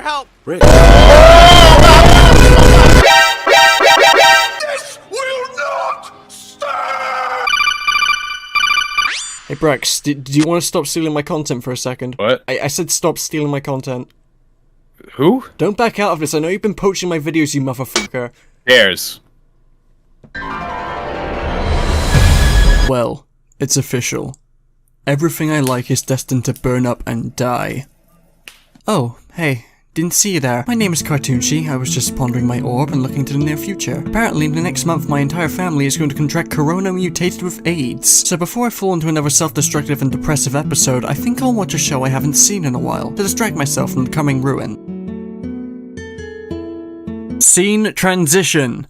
help! Rick. This will not stand! Hey Brex, do you want to stop stealing my content for a second? What? I said stop stealing my content. Who? Don't back out of this, I know you've been poaching my videos, you motherfucker. Cares. Well, it's official. Everything I like is destined to burn up and die. Oh, hey. Didn't see you there. My name is Cartoonchi. I was just pondering my orb and looking to the near future. Apparently, in the next month, my entire family is going to contract corona mutated with AIDS. So before I fall into another self-destructive and depressive episode, I think I'll watch a show I haven't seen in a while, to distract myself from the coming ruin. Scene transition.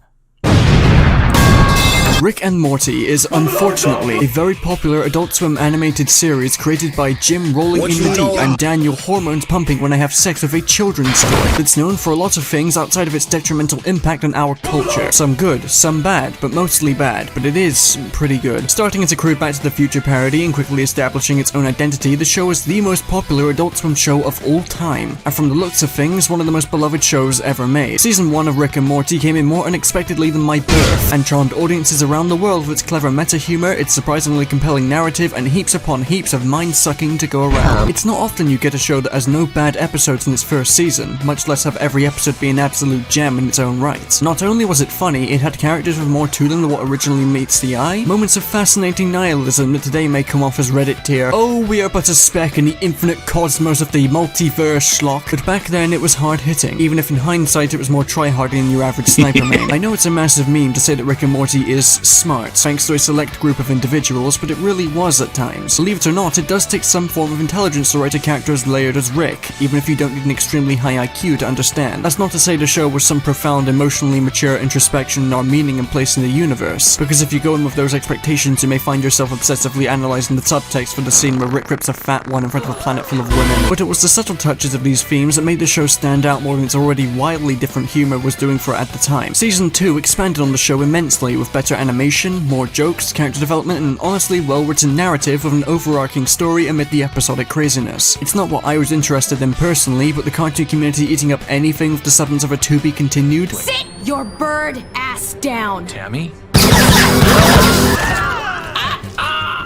Rick and Morty is, unfortunately, a very popular Adult Swim animated series created by Jim Rolling in the Deep and Daniel Hormones Pumping When I Have Sex with a Children's Toy. It's known for a lot of things outside of its detrimental impact on our culture. Some good, some bad, but mostly bad, but it is pretty good. Starting as a crude Back to the Future parody and quickly establishing its own identity, the show is the most popular Adult Swim show of all time, and from the looks of things, one of the most beloved shows ever made. Season 1 of Rick and Morty came in more unexpectedly than my birth, and charmed audiences around the world with its clever meta-humor, its surprisingly compelling narrative, and heaps upon heaps of mind-sucking to go around. It's not often you get a show that has no bad episodes in its first season, much less have every episode be an absolute gem in its own right. Not only was it funny, it had characters with more to them than what originally meets the eye, moments of fascinating nihilism that today may come off as Reddit tier, oh we are but a speck in the infinite cosmos of the multiverse schlock, but back then it was hard-hitting, even if in hindsight it was more try-hardy than your average sniper main. I know it's a massive meme to say that Rick and Morty is smart, thanks to a select group of individuals, but it really was at times. Believe it or not, it does take some form of intelligence to write a character as layered as Rick, even if you don't need an extremely high IQ to understand. That's not to say the show was some profound, emotionally mature introspection or meaning and place in the universe, because if you go in with those expectations, you may find yourself obsessively analysing the subtext for the scene where Rick rips a fat one in front of a planet full of women. But it was the subtle touches of these themes that made the show stand out more than its already wildly different humour was doing for it at the time. Season 2 expanded on the show immensely, with better animation, more jokes, character development, and an honestly well-written narrative with an overarching story amid the episodic craziness. It's not what I was interested in personally, but the cartoon community eating up anything with the semblance of a to be continued. Sit your bird ass down! Tammy?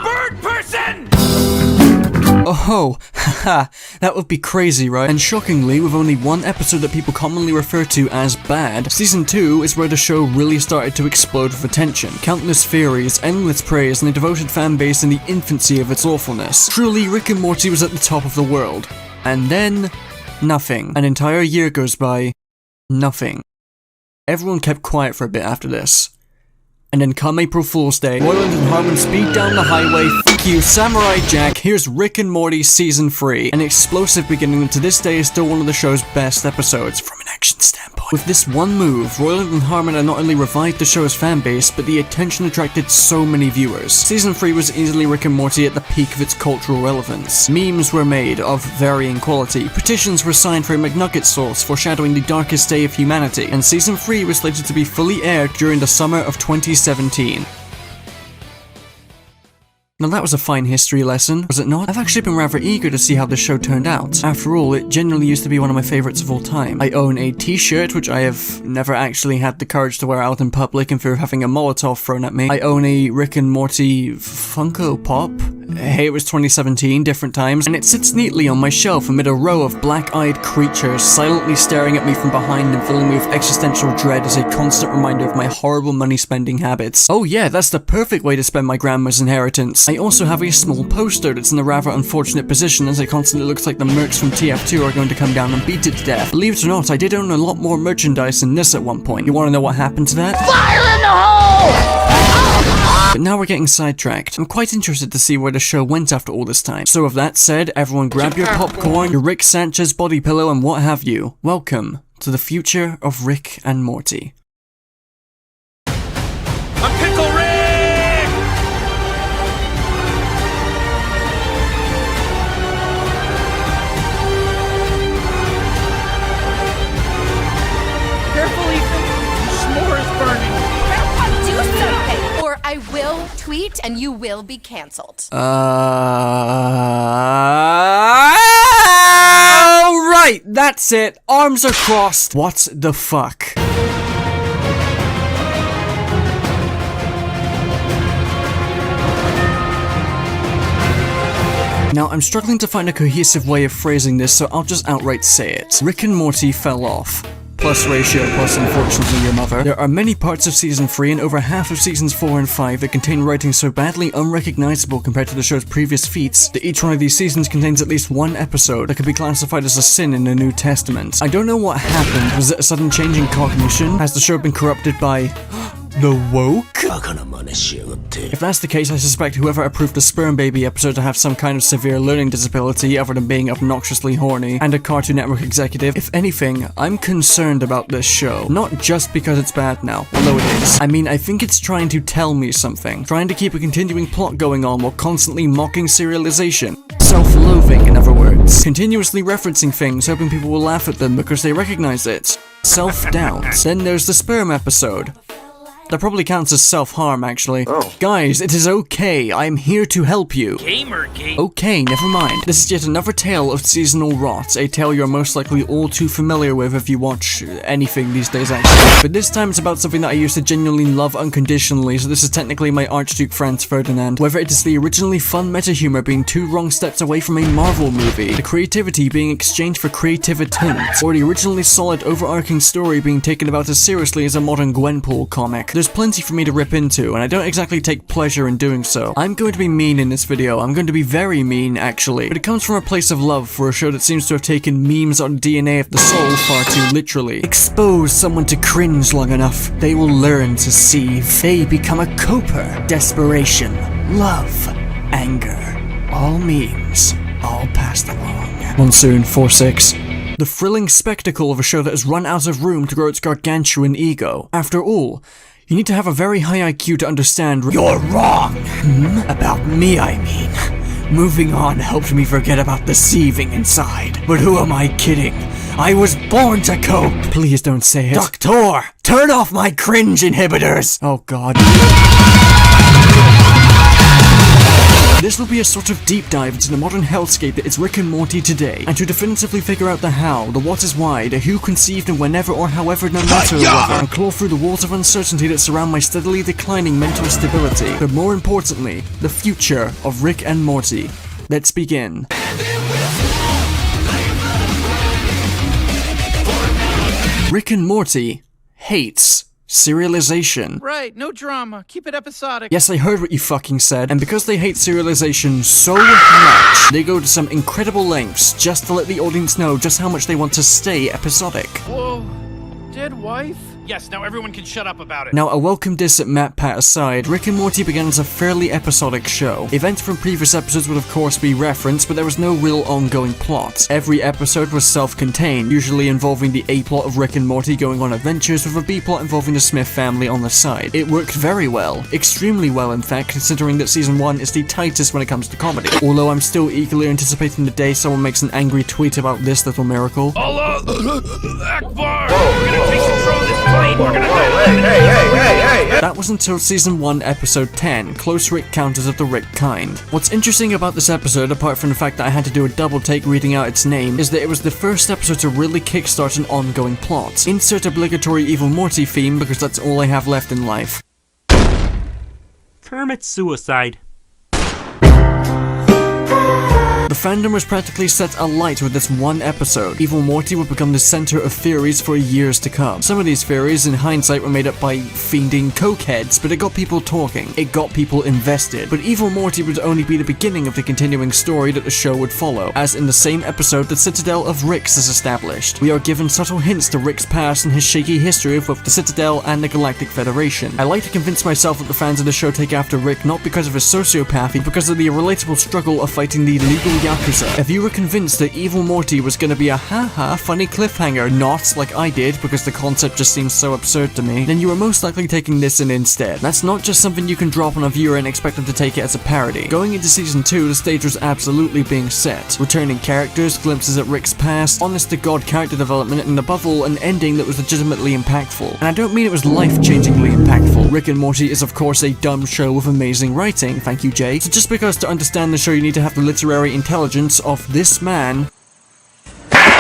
Bird person! Oh, haha, that would be crazy, right? And shockingly, with only one episode that people commonly refer to as bad, Season 2 is where the show really started to explode with attention. Countless theories, endless praise, and a devoted fan base in the infancy of its awfulness. Truly, Rick and Morty was at the top of the world. And then, nothing. An entire year goes by, nothing. Everyone kept quiet for a bit after this. And then come April Fool's Day, Roiland and Harmon speed down the highway, fuck you, Samurai Jack, here's Rick and Morty Season 3. An explosive beginning that to this day is still one of the show's best episodes, from an action standpoint. With this one move, Roiland and Harmon had not only revived the show's fanbase, but the attention attracted so many viewers. Season 3 was easily Rick and Morty at the peak of its cultural relevance. Memes were made, of varying quality, petitions were signed for a McNugget source foreshadowing the darkest day of humanity, and Season 3 was slated to be fully aired during the summer of 2017. Now that was a fine history lesson, was it not? I've actually been rather eager to see how this show turned out. After all, it genuinely used to be one of my favourites of all time. I own a t-shirt, which I have never actually had the courage to wear out in public in fear of having a Molotov thrown at me. I own a Rick and Morty Funko Pop. Hey, it was 2017, different times, and it sits neatly on my shelf amid a row of black-eyed creatures silently staring at me from behind and filling me with existential dread as a constant reminder of my horrible money-spending habits. Oh yeah, that's the perfect way to spend my grandma's inheritance. I also have a small poster that's in a rather unfortunate position as it constantly looks like the mercs from TF2 are going to come down and beat it to death. Believe it or not, I did own a lot more merchandise than this at one point. You wanna know what happened to that? Fire in the hole! But now we're getting sidetracked. I'm quite interested to see where the show went after all this time. So with that said, everyone grab your popcorn, your Rick Sanchez body pillow, and what have you. Welcome to the future of Rick and Morty. A pickle Rick! Careful, Ethan. The s'more is burning. Everyone do something, or I will tweet and you will be cancelled. Alright! Right, that's it. Arms are crossed. What the fuck? Now, I'm struggling to find a cohesive way of phrasing this, so I'll just outright say it. Rick and Morty fell off. Plus ratio, plus unfortunately your mother. There are many parts of Season 3 and over half of Seasons 4 and 5 that contain writing so badly unrecognizable compared to the show's previous feats that each one of these seasons contains at least one episode that could be classified as a sin in the New Testament. I don't know what happened. Was it a sudden change in cognition? Has the show been corrupted by the woke? If that's the case, I suspect whoever approved the Sperm Baby episode to have some kind of severe learning disability other than being obnoxiously horny, and a Cartoon Network executive. If anything, I'm concerned about this show. Not just because it's bad now, although it is. I mean, I think it's trying to tell me something. Trying to keep a continuing plot going on while constantly mocking serialization. Self-loathing, in other words. Continuously referencing things, hoping people will laugh at them because they recognize it. Self-doubt. Then there's the Sperm episode. That probably counts as self-harm, actually. Oh. Guys, it is okay. I'm here to help you. Gamergate. Okay, never mind. This is yet another tale of seasonal rot, a tale you're most likely all too familiar with if you watch anything these days, actually. But this time it's about something that I used to genuinely love unconditionally, so this is technically my Archduke Franz Ferdinand. Whether it is the originally fun meta-humor being 2 wrong steps away from a Marvel movie, the creativity being exchanged for creativity, or the originally solid overarching story being taken about as seriously as a modern Gwenpool comic. There's plenty for me to rip into, and I don't exactly take pleasure in doing so. I'm going to be mean in this video. I'm going to be very mean, actually. But it comes from a place of love for a show that seems to have taken memes on DNA of the soul far too literally. Expose someone to cringe long enough, they will learn to seethe. They become a coper. Desperation, love, anger. All memes, all passed along. Monsoon 4-6. The thrilling spectacle of a show that has run out of room to grow its gargantuan ego. After all, you need to have a very high IQ to understand you're wrong! About me, I mean. Moving on helped me forget about the seething inside. But who am I kidding? I was born to cope! Please don't say it. Doctor! Turn off my cringe inhibitors! Oh god. This will be a sort of deep dive into the modern hellscape that is Rick and Morty today, and to definitively figure out the how, the what is why, the who conceived and whenever or however no matter whether, and claw through the walls of uncertainty that surround my steadily declining mental stability, but more importantly, the future of Rick and Morty. Let's begin. Rick and Morty hates serialization. Right, no drama. Keep it episodic. Yes, I heard what you fucking said, and because they hate serialization so much, they go to some incredible lengths just to let the audience know just how much they want to stay episodic. Whoa, dead wife? Yes, now everyone can shut up about it. Now, a welcome diss at MatPat aside, Rick and Morty began as a fairly episodic show. Events from previous episodes would of course be referenced, but there was no real ongoing plot. Every episode was self-contained, usually involving the A-plot of Rick and Morty going on adventures, with a B-plot involving the Smith family on the side. It worked very well, extremely well in fact, considering that Season 1 is the tightest when it comes to comedy. Although I'm still eagerly anticipating the day someone makes an angry tweet about this little miracle. Allah Akbar! We're gonna take control of this plane! We're gonna That was until Season 1, Episode 10, Close Rick Counters of the Rick Kind. What's interesting about this episode, apart from the fact that I had to do a double take reading out its name, is that it was the first episode to really kickstart an ongoing plot. Insert obligatory Evil Morty theme, because that's all I have left in life. Kermit's suicide. The fandom was practically set alight with this one episode. Evil Morty would become the center of theories for years to come. Some of these theories, in hindsight, were made up by fiending cokeheads, but it got people talking. It got people invested. But Evil Morty would only be the beginning of the continuing story that the show would follow, as in the same episode the Citadel of Ricks is established. We are given subtle hints to Rick's past and his shaky history of both the Citadel and the Galactic Federation. I like to convince myself that the fans of the show take after Rick not because of his sociopathy, but because of the relatable struggle of fighting the legal Yakuza. If you were convinced that Evil Morty was gonna be a haha funny cliffhanger, not like I did because the concept just seems so absurd to me, then you were most likely taking this in instead. That's not just something you can drop on a viewer and expect them to take it as a parody. Going into Season 2, the stage was absolutely being set. Returning characters, glimpses at Rick's past, honest-to-God character development, and above all, an ending that was legitimately impactful. And I don't mean it was life-changingly impactful. Rick and Morty is of course a dumb show with amazing writing, thank you Jay. So just because to understand the show you need to have the literary intelligence of this man,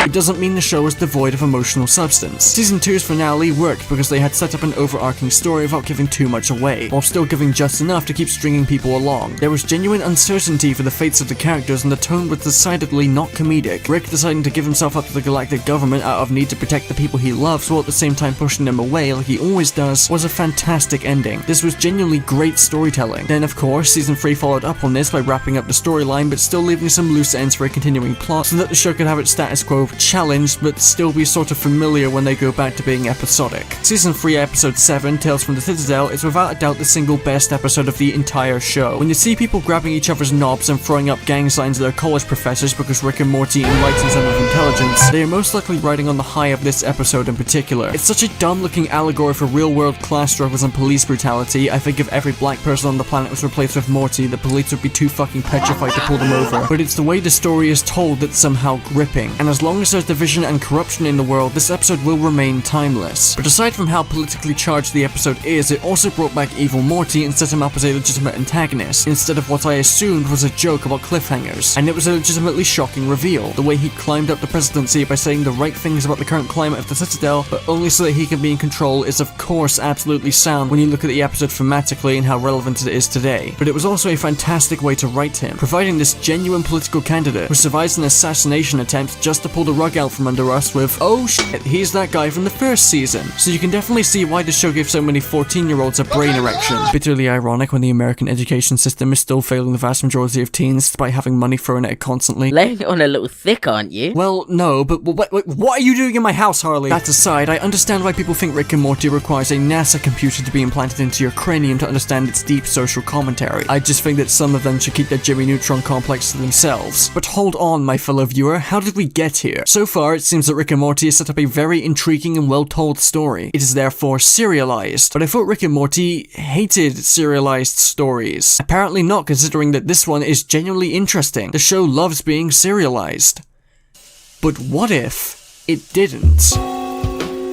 it doesn't mean the show is devoid of emotional substance. Season 2's finale worked because they had set up an overarching story without giving too much away, while still giving just enough to keep stringing people along. There was genuine uncertainty for the fates of the characters, and the tone was decidedly not comedic. Rick deciding to give himself up to the galactic government out of need to protect the people he loves while at the same time pushing them away like he always does was a fantastic ending. This was genuinely great storytelling. Then of course, season 3 followed up on this by wrapping up the storyline but still leaving some loose ends for a continuing plot so that the show could have its status quo challenged but still be sort of familiar when they go back to being episodic. Season 3 episode 7, Tales from the Citadel, is without a doubt the single best episode of the entire show. When you see people grabbing each other's knobs and throwing up gang signs at their college professors because Rick and Morty enlightens them with intelligence, they are most likely riding on the high of this episode in particular. It's such a dumb looking allegory for real world class struggles and police brutality. I think if every black person on the planet was replaced with Morty, the police would be too fucking petrified to pull them over. But it's the way the story is told that's somehow gripping. And as long as there's division and corruption in the world, this episode will remain timeless. But aside from how politically charged the episode is, it also brought back evil Morty and set him up as a legitimate antagonist, instead of what I assumed was a joke about cliffhangers. And it was a legitimately shocking reveal. The way he climbed up the presidency by saying the right things about the current climate of the Citadel, but only so that he can be in control, is of course absolutely sound when you look at the episode thematically and how relevant it is today. But it was also a fantastic way to write him, providing this genuine political candidate who survives an assassination attempt just to pull the rug out from under us with, oh shit, he's that guy from the first season. So you can definitely see why the show gave so many 14-year-olds a brain erection. Bitterly ironic when the American education system is still failing the vast majority of teens despite having money thrown at it constantly. Laying it on a little thick, aren't you? Well, no, but what are you doing in my house, Harley? That aside, I understand why people think Rick and Morty requires a NASA computer to be implanted into your cranium to understand its deep social commentary. I just think that some of them should keep their Jimmy Neutron complex to themselves. But hold on, my fellow viewer, how did we get here? So far, it seems that Rick and Morty has set up a very intriguing and well-told story. It is therefore serialized. But I thought Rick and Morty hated serialized stories. Apparently not, considering that this one is genuinely interesting. The show loves being serialized. But what if it didn't?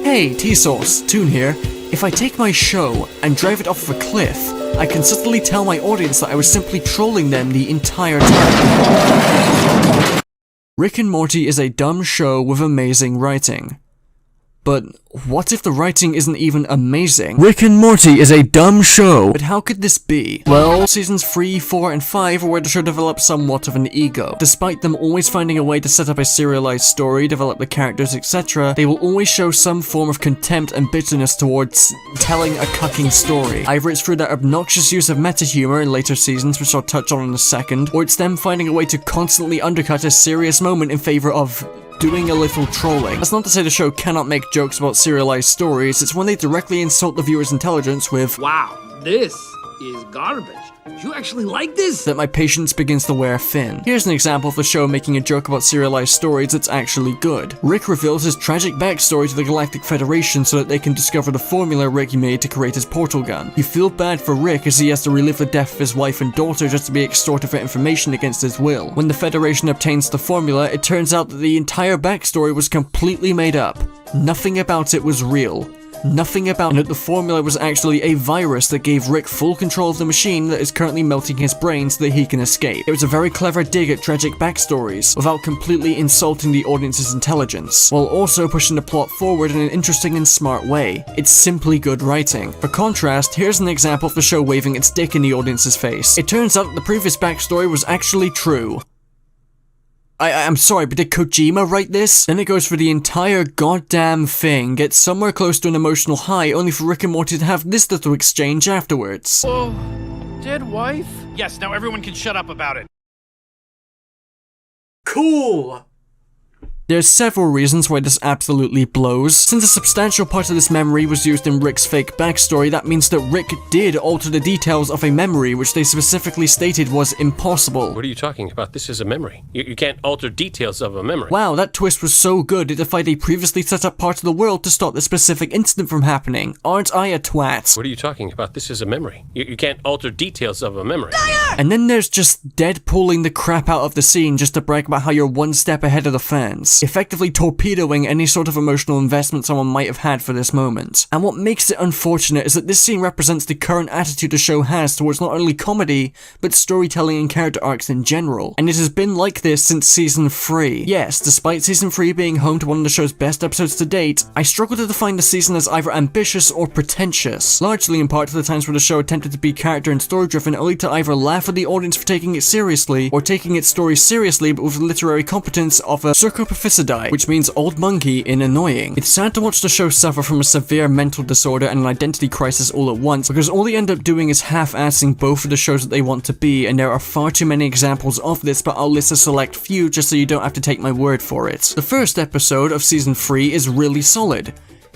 Hey, T-Source, Toon here. If I take my show and drive it off of a cliff, I can subtly tell my audience that I was simply trolling them the entire time. Rick and Morty is a dumb show with amazing writing. But what if the writing isn't even amazing? Rick and Morty is a dumb show. But how could this be? Well, seasons 3, 4, and 5 are where the show develops somewhat of an ego. Despite them always finding a way to set up a serialized story, develop the characters, etc., they will always show some form of contempt and bitterness towards telling a cucking story. Either it's through their obnoxious use of meta-humor in later seasons, which I'll touch on in a second, or it's them finding a way to constantly undercut a serious moment in favor of doing a little trolling. That's not to say the show cannot make jokes about serialized stories, it's when they directly insult the viewer's intelligence with, wow, this is garbage. You actually like this? that my patience begins to wear thin. Here's an example of the show making a joke about serialized stories that's actually good. Rick reveals his tragic backstory to the Galactic Federation so that they can discover the formula Rick made to create his portal gun. You feel bad for Rick as he has to relive the death of his wife and daughter just to be extorted for information against his will. When the Federation obtains the formula, it turns out that the entire backstory was completely made up. Nothing about it was real. Nothing about it. The formula was actually a virus that gave Rick full control of the machine that is currently melting his brain so that he can escape. It was a very clever dig at tragic backstories, without completely insulting the audience's intelligence, while also pushing the plot forward in an interesting and smart way. It's simply good writing. For contrast, here's an example of the show waving its dick in the audience's face. It turns out that the previous backstory was actually true. I'm sorry, but did Kojima write this? Then it goes for the entire goddamn thing, gets somewhere close to an emotional high, only for Rick and Morty to have this little exchange afterwards. Oh, dead wife? Yes, now everyone can shut up about it. Cool! There's several reasons why this absolutely blows. Since a substantial part of this memory was used in Rick's fake backstory, that means that Rick did alter the details of a memory, which they specifically stated was impossible. What are you talking about? This is a memory. You can't alter details of a memory. Wow, that twist was so good it defied a previously set up part of the world to stop the specific incident from happening. Aren't I a twat? What are you talking about? This is a memory. You can't alter details of a memory. And then there's just Deadpooling the crap out of the scene just to brag about how you're one step ahead of the fans. minutes, effectively torpedoing any sort of emotional investment someone might have had for this moment. And what makes it unfortunate is that this scene represents the current attitude the show has towards not only comedy, but storytelling and character arcs in general. And it has been like this since season 3. Yes, despite season 3 being home to one of the show's best episodes to date, I struggle to define the season as either ambitious or pretentious, largely in part to the times where the show attempted to be character and story driven only to either laugh at the audience for taking it seriously, or taking its story seriously but with the literary competence of a circopophysidae, which means old monkey in annoying. It's sad to watch the show suffer from a severe mental disorder and an identity crisis all at once, because all they end up doing is half-assing both of the shows that they want to be, and there are far too many examples of this, but I'll list a select few just so you don't have to take my word for it. The first episode of season 3 is really solid,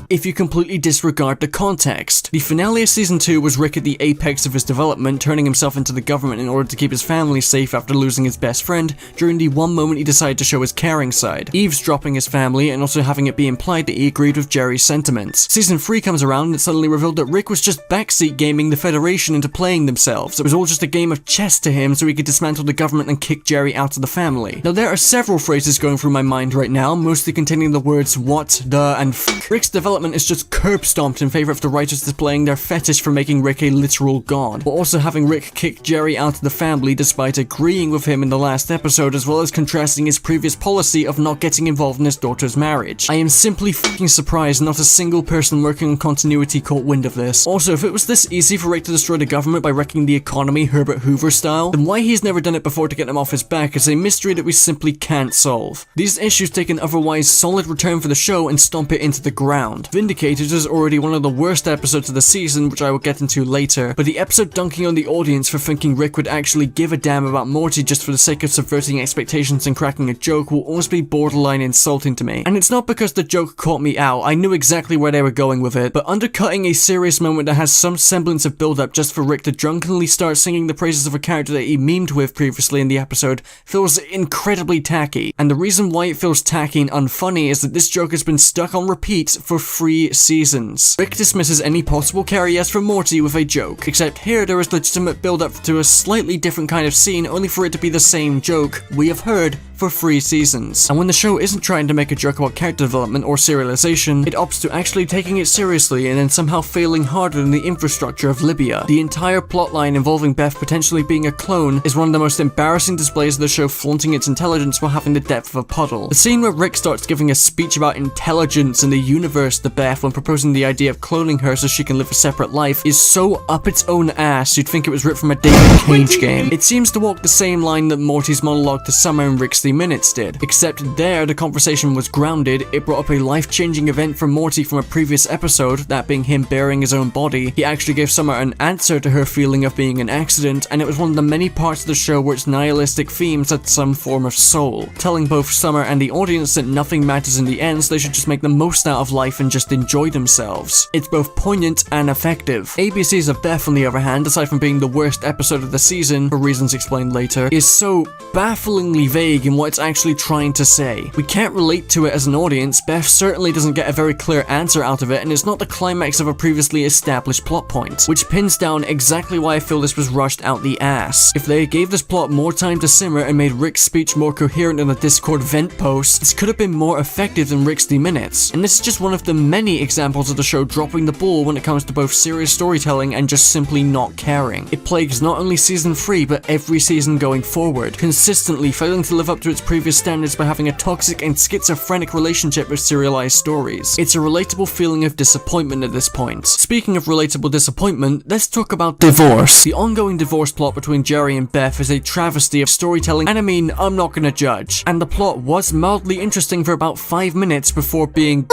if you completely disregard the context. The finale of season 2 was Rick at the apex of his development, turning himself into the government in order to keep his family safe after losing his best friend during the one moment he decided to show his caring side, eavesdropping his family and also having it be implied that he agreed with Jerry's sentiments. Season 3 comes around and it suddenly revealed that Rick was just backseat gaming the Federation into playing themselves. It was all just a game of chess to him so he could dismantle the government and kick Jerry out of the family. Now there are several phrases going through my mind right now, mostly containing the words what, the, and f. Rick's development is just curb stomped in favor of the writers displaying their fetish for making Rick a literal god, but also having Rick kick Jerry out of the family despite agreeing with him in the last episode, as well as contrasting his previous policy of not getting involved in his daughter's marriage. I am simply fucking surprised not a single person working on continuity caught wind of this. Also, if it was this easy for Rick to destroy the government by wrecking the economy Herbert Hoover style, then why he's never done it before to get them off his back is a mystery that we simply can't solve. These issues take an otherwise solid return for the show and stomp it into the ground. Vindicated is already one of the worst episodes of the season, which I will get into later, but the episode dunking on the audience for thinking Rick would actually give a damn about Morty just for the sake of subverting expectations and cracking a joke will always be borderline insulting to me. And it's not because the joke caught me out, I knew exactly where they were going with it, but undercutting a serious moment that has some semblance of build-up just for Rick to drunkenly start singing the praises of a character that he memed with previously in the episode feels incredibly tacky. And the reason why it feels tacky and unfunny is that this joke has been stuck on repeat for 3 seasons. Rick dismisses any possible carry yes from Morty with a joke, except here there is legitimate build-up to a slightly different kind of scene only for it to be the same joke we have heard for 3 seasons. And when the show isn't trying to make a joke about character development or serialization, it opts to actually taking it seriously and then somehow failing harder than the infrastructure of Libya. The entire plotline involving Beth potentially being a clone is one of the most embarrassing displays of the show flaunting its intelligence while having the depth of a puddle. The scene where Rick starts giving a speech about intelligence and the universe to Beth when proposing the idea of cloning her so she can live a separate life is so up its own ass you'd think it was ripped from a David Cage game. It seems to walk the same line that Morty's monologue to Summer in Rick's Minutes did, except there the conversation was grounded. It brought up a life-changing event for Morty from a previous episode, that being him burying his own body. He actually gave Summer an answer to her feeling of being an accident, and it was one of the many parts of the show where its nihilistic themes had some form of soul, telling both Summer and the audience that nothing matters in the end, so they should just make the most out of life and just enjoy themselves. It's both poignant and effective. ABC's of Beth, on the other hand, aside from being the worst episode of the season, for reasons explained later, is so bafflingly vague in what it's actually trying to say. We can't relate to it as an audience. Beth certainly doesn't get a very clear answer out of it, and it's not the climax of a previously established plot point, which pins down exactly why I feel this was rushed out the ass. If they gave this plot more time to simmer and made Rick's speech more coherent in the Discord vent post, this could have been more effective than Rick's minutes. And this is just one of the many examples of the show dropping the ball when it comes to both serious storytelling and just simply not caring. It plagues not only season 3 but every season going forward, consistently failing to live up to its previous standards by having a toxic and schizophrenic relationship with serialized stories. It's a relatable feeling of disappointment at this point. Speaking of relatable disappointment, let's talk about divorce. The ongoing divorce plot between Jerry and Beth is a travesty of storytelling, and I mean, I'm not gonna judge. And the plot was mildly interesting for about 5 minutes before being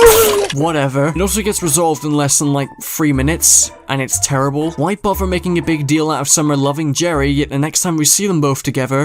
whatever. It also gets resolved in less than like 3 minutes, and it's terrible. Why bother making a big deal out of Summer loving Jerry, yet the next time we see them both together,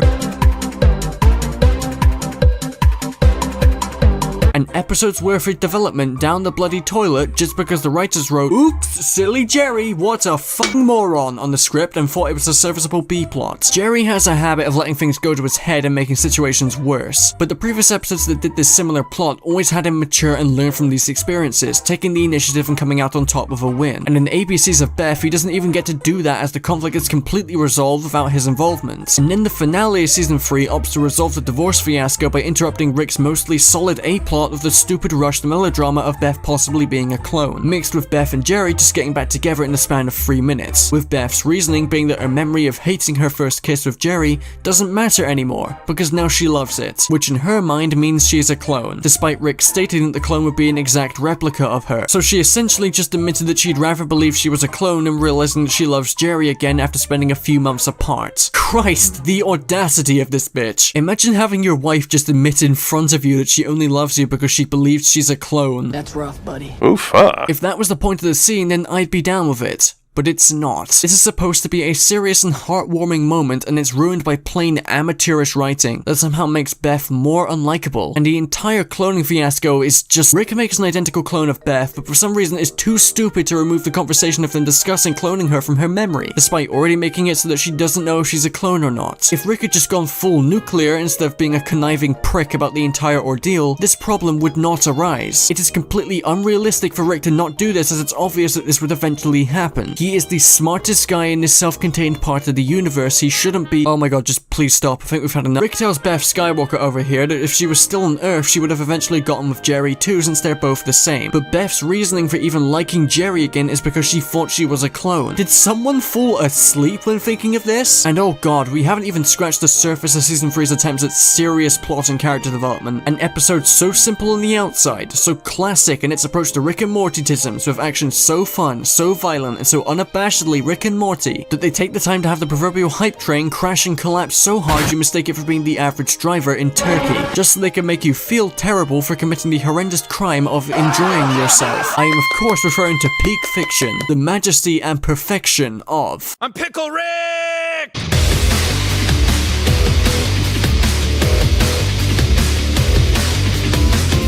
An episode's worth of development down the bloody toilet just because the writers wrote, "Oops, silly Jerry, what a fucking moron" on the script and thought it was a serviceable B-plot. Jerry has a habit of letting things go to his head and making situations worse, but the previous episodes that did this similar plot always had him mature and learn from these experiences, taking the initiative and coming out on top with a win. And in ABCs of Beth, he doesn't even get to do that as the conflict is completely resolved without his involvement. And in the finale of season 3 opts to resolve the divorce fiasco by interrupting Rick's mostly solid A-plot with the stupid rushed melodrama of Beth possibly being a clone, mixed with Beth and Jerry just getting back together in the span of 3 minutes, with Beth's reasoning being that her memory of hating her first kiss with Jerry doesn't matter anymore, because now she loves it, which in her mind means she is a clone, despite Rick stating that the clone would be an exact replica of her. So she essentially just admitted that she'd rather believe she was a clone and realizing that she loves Jerry again after spending a few months apart. Christ, the audacity of this bitch. Imagine having your wife just admit in front of you that she only loves you because she believes she's a clone. That's rough, buddy. Oh, fuck. If that was the point of the scene, then I'd be down with it. But it's not. This is supposed to be a serious and heartwarming moment, and it's ruined by plain amateurish writing that somehow makes Beth more unlikable. And the entire cloning fiasco is just Rick makes an identical clone of Beth, but for some reason is too stupid to remove the conversation of them discussing cloning her from her memory, despite already making it so that she doesn't know if she's a clone or not. If Rick had just gone full nuclear instead of being a conniving prick about the entire ordeal, this problem would not arise. It is completely unrealistic for Rick to not do this, as it's obvious that this would eventually happen. He is the smartest guy in this self-contained part of the universe. He shouldn't be— oh my god, just please stop. I think we've had enough. Rick tells Beth Skywalker over here that if she was still on Earth, she would have eventually gotten with Jerry too, since they're both the same. But Beth's reasoning for even liking Jerry again is because she thought she was a clone. Did someone fall asleep when thinking of this? And oh god, we haven't even scratched the surface of season 3's attempts at serious plot and character development. An episode so simple on the outside, so classic in its approach to Rick and Morty-tisms, with action so fun, so violent, and so unabashedly Rick and Morty, that they take the time to have the proverbial hype train crash and collapse so hard you mistake it for being the average driver in Turkey, just so they can make you feel terrible for committing the horrendous crime of enjoying yourself. I am of course referring to peak fiction, the majesty and perfection of— I'm Pickle Rick!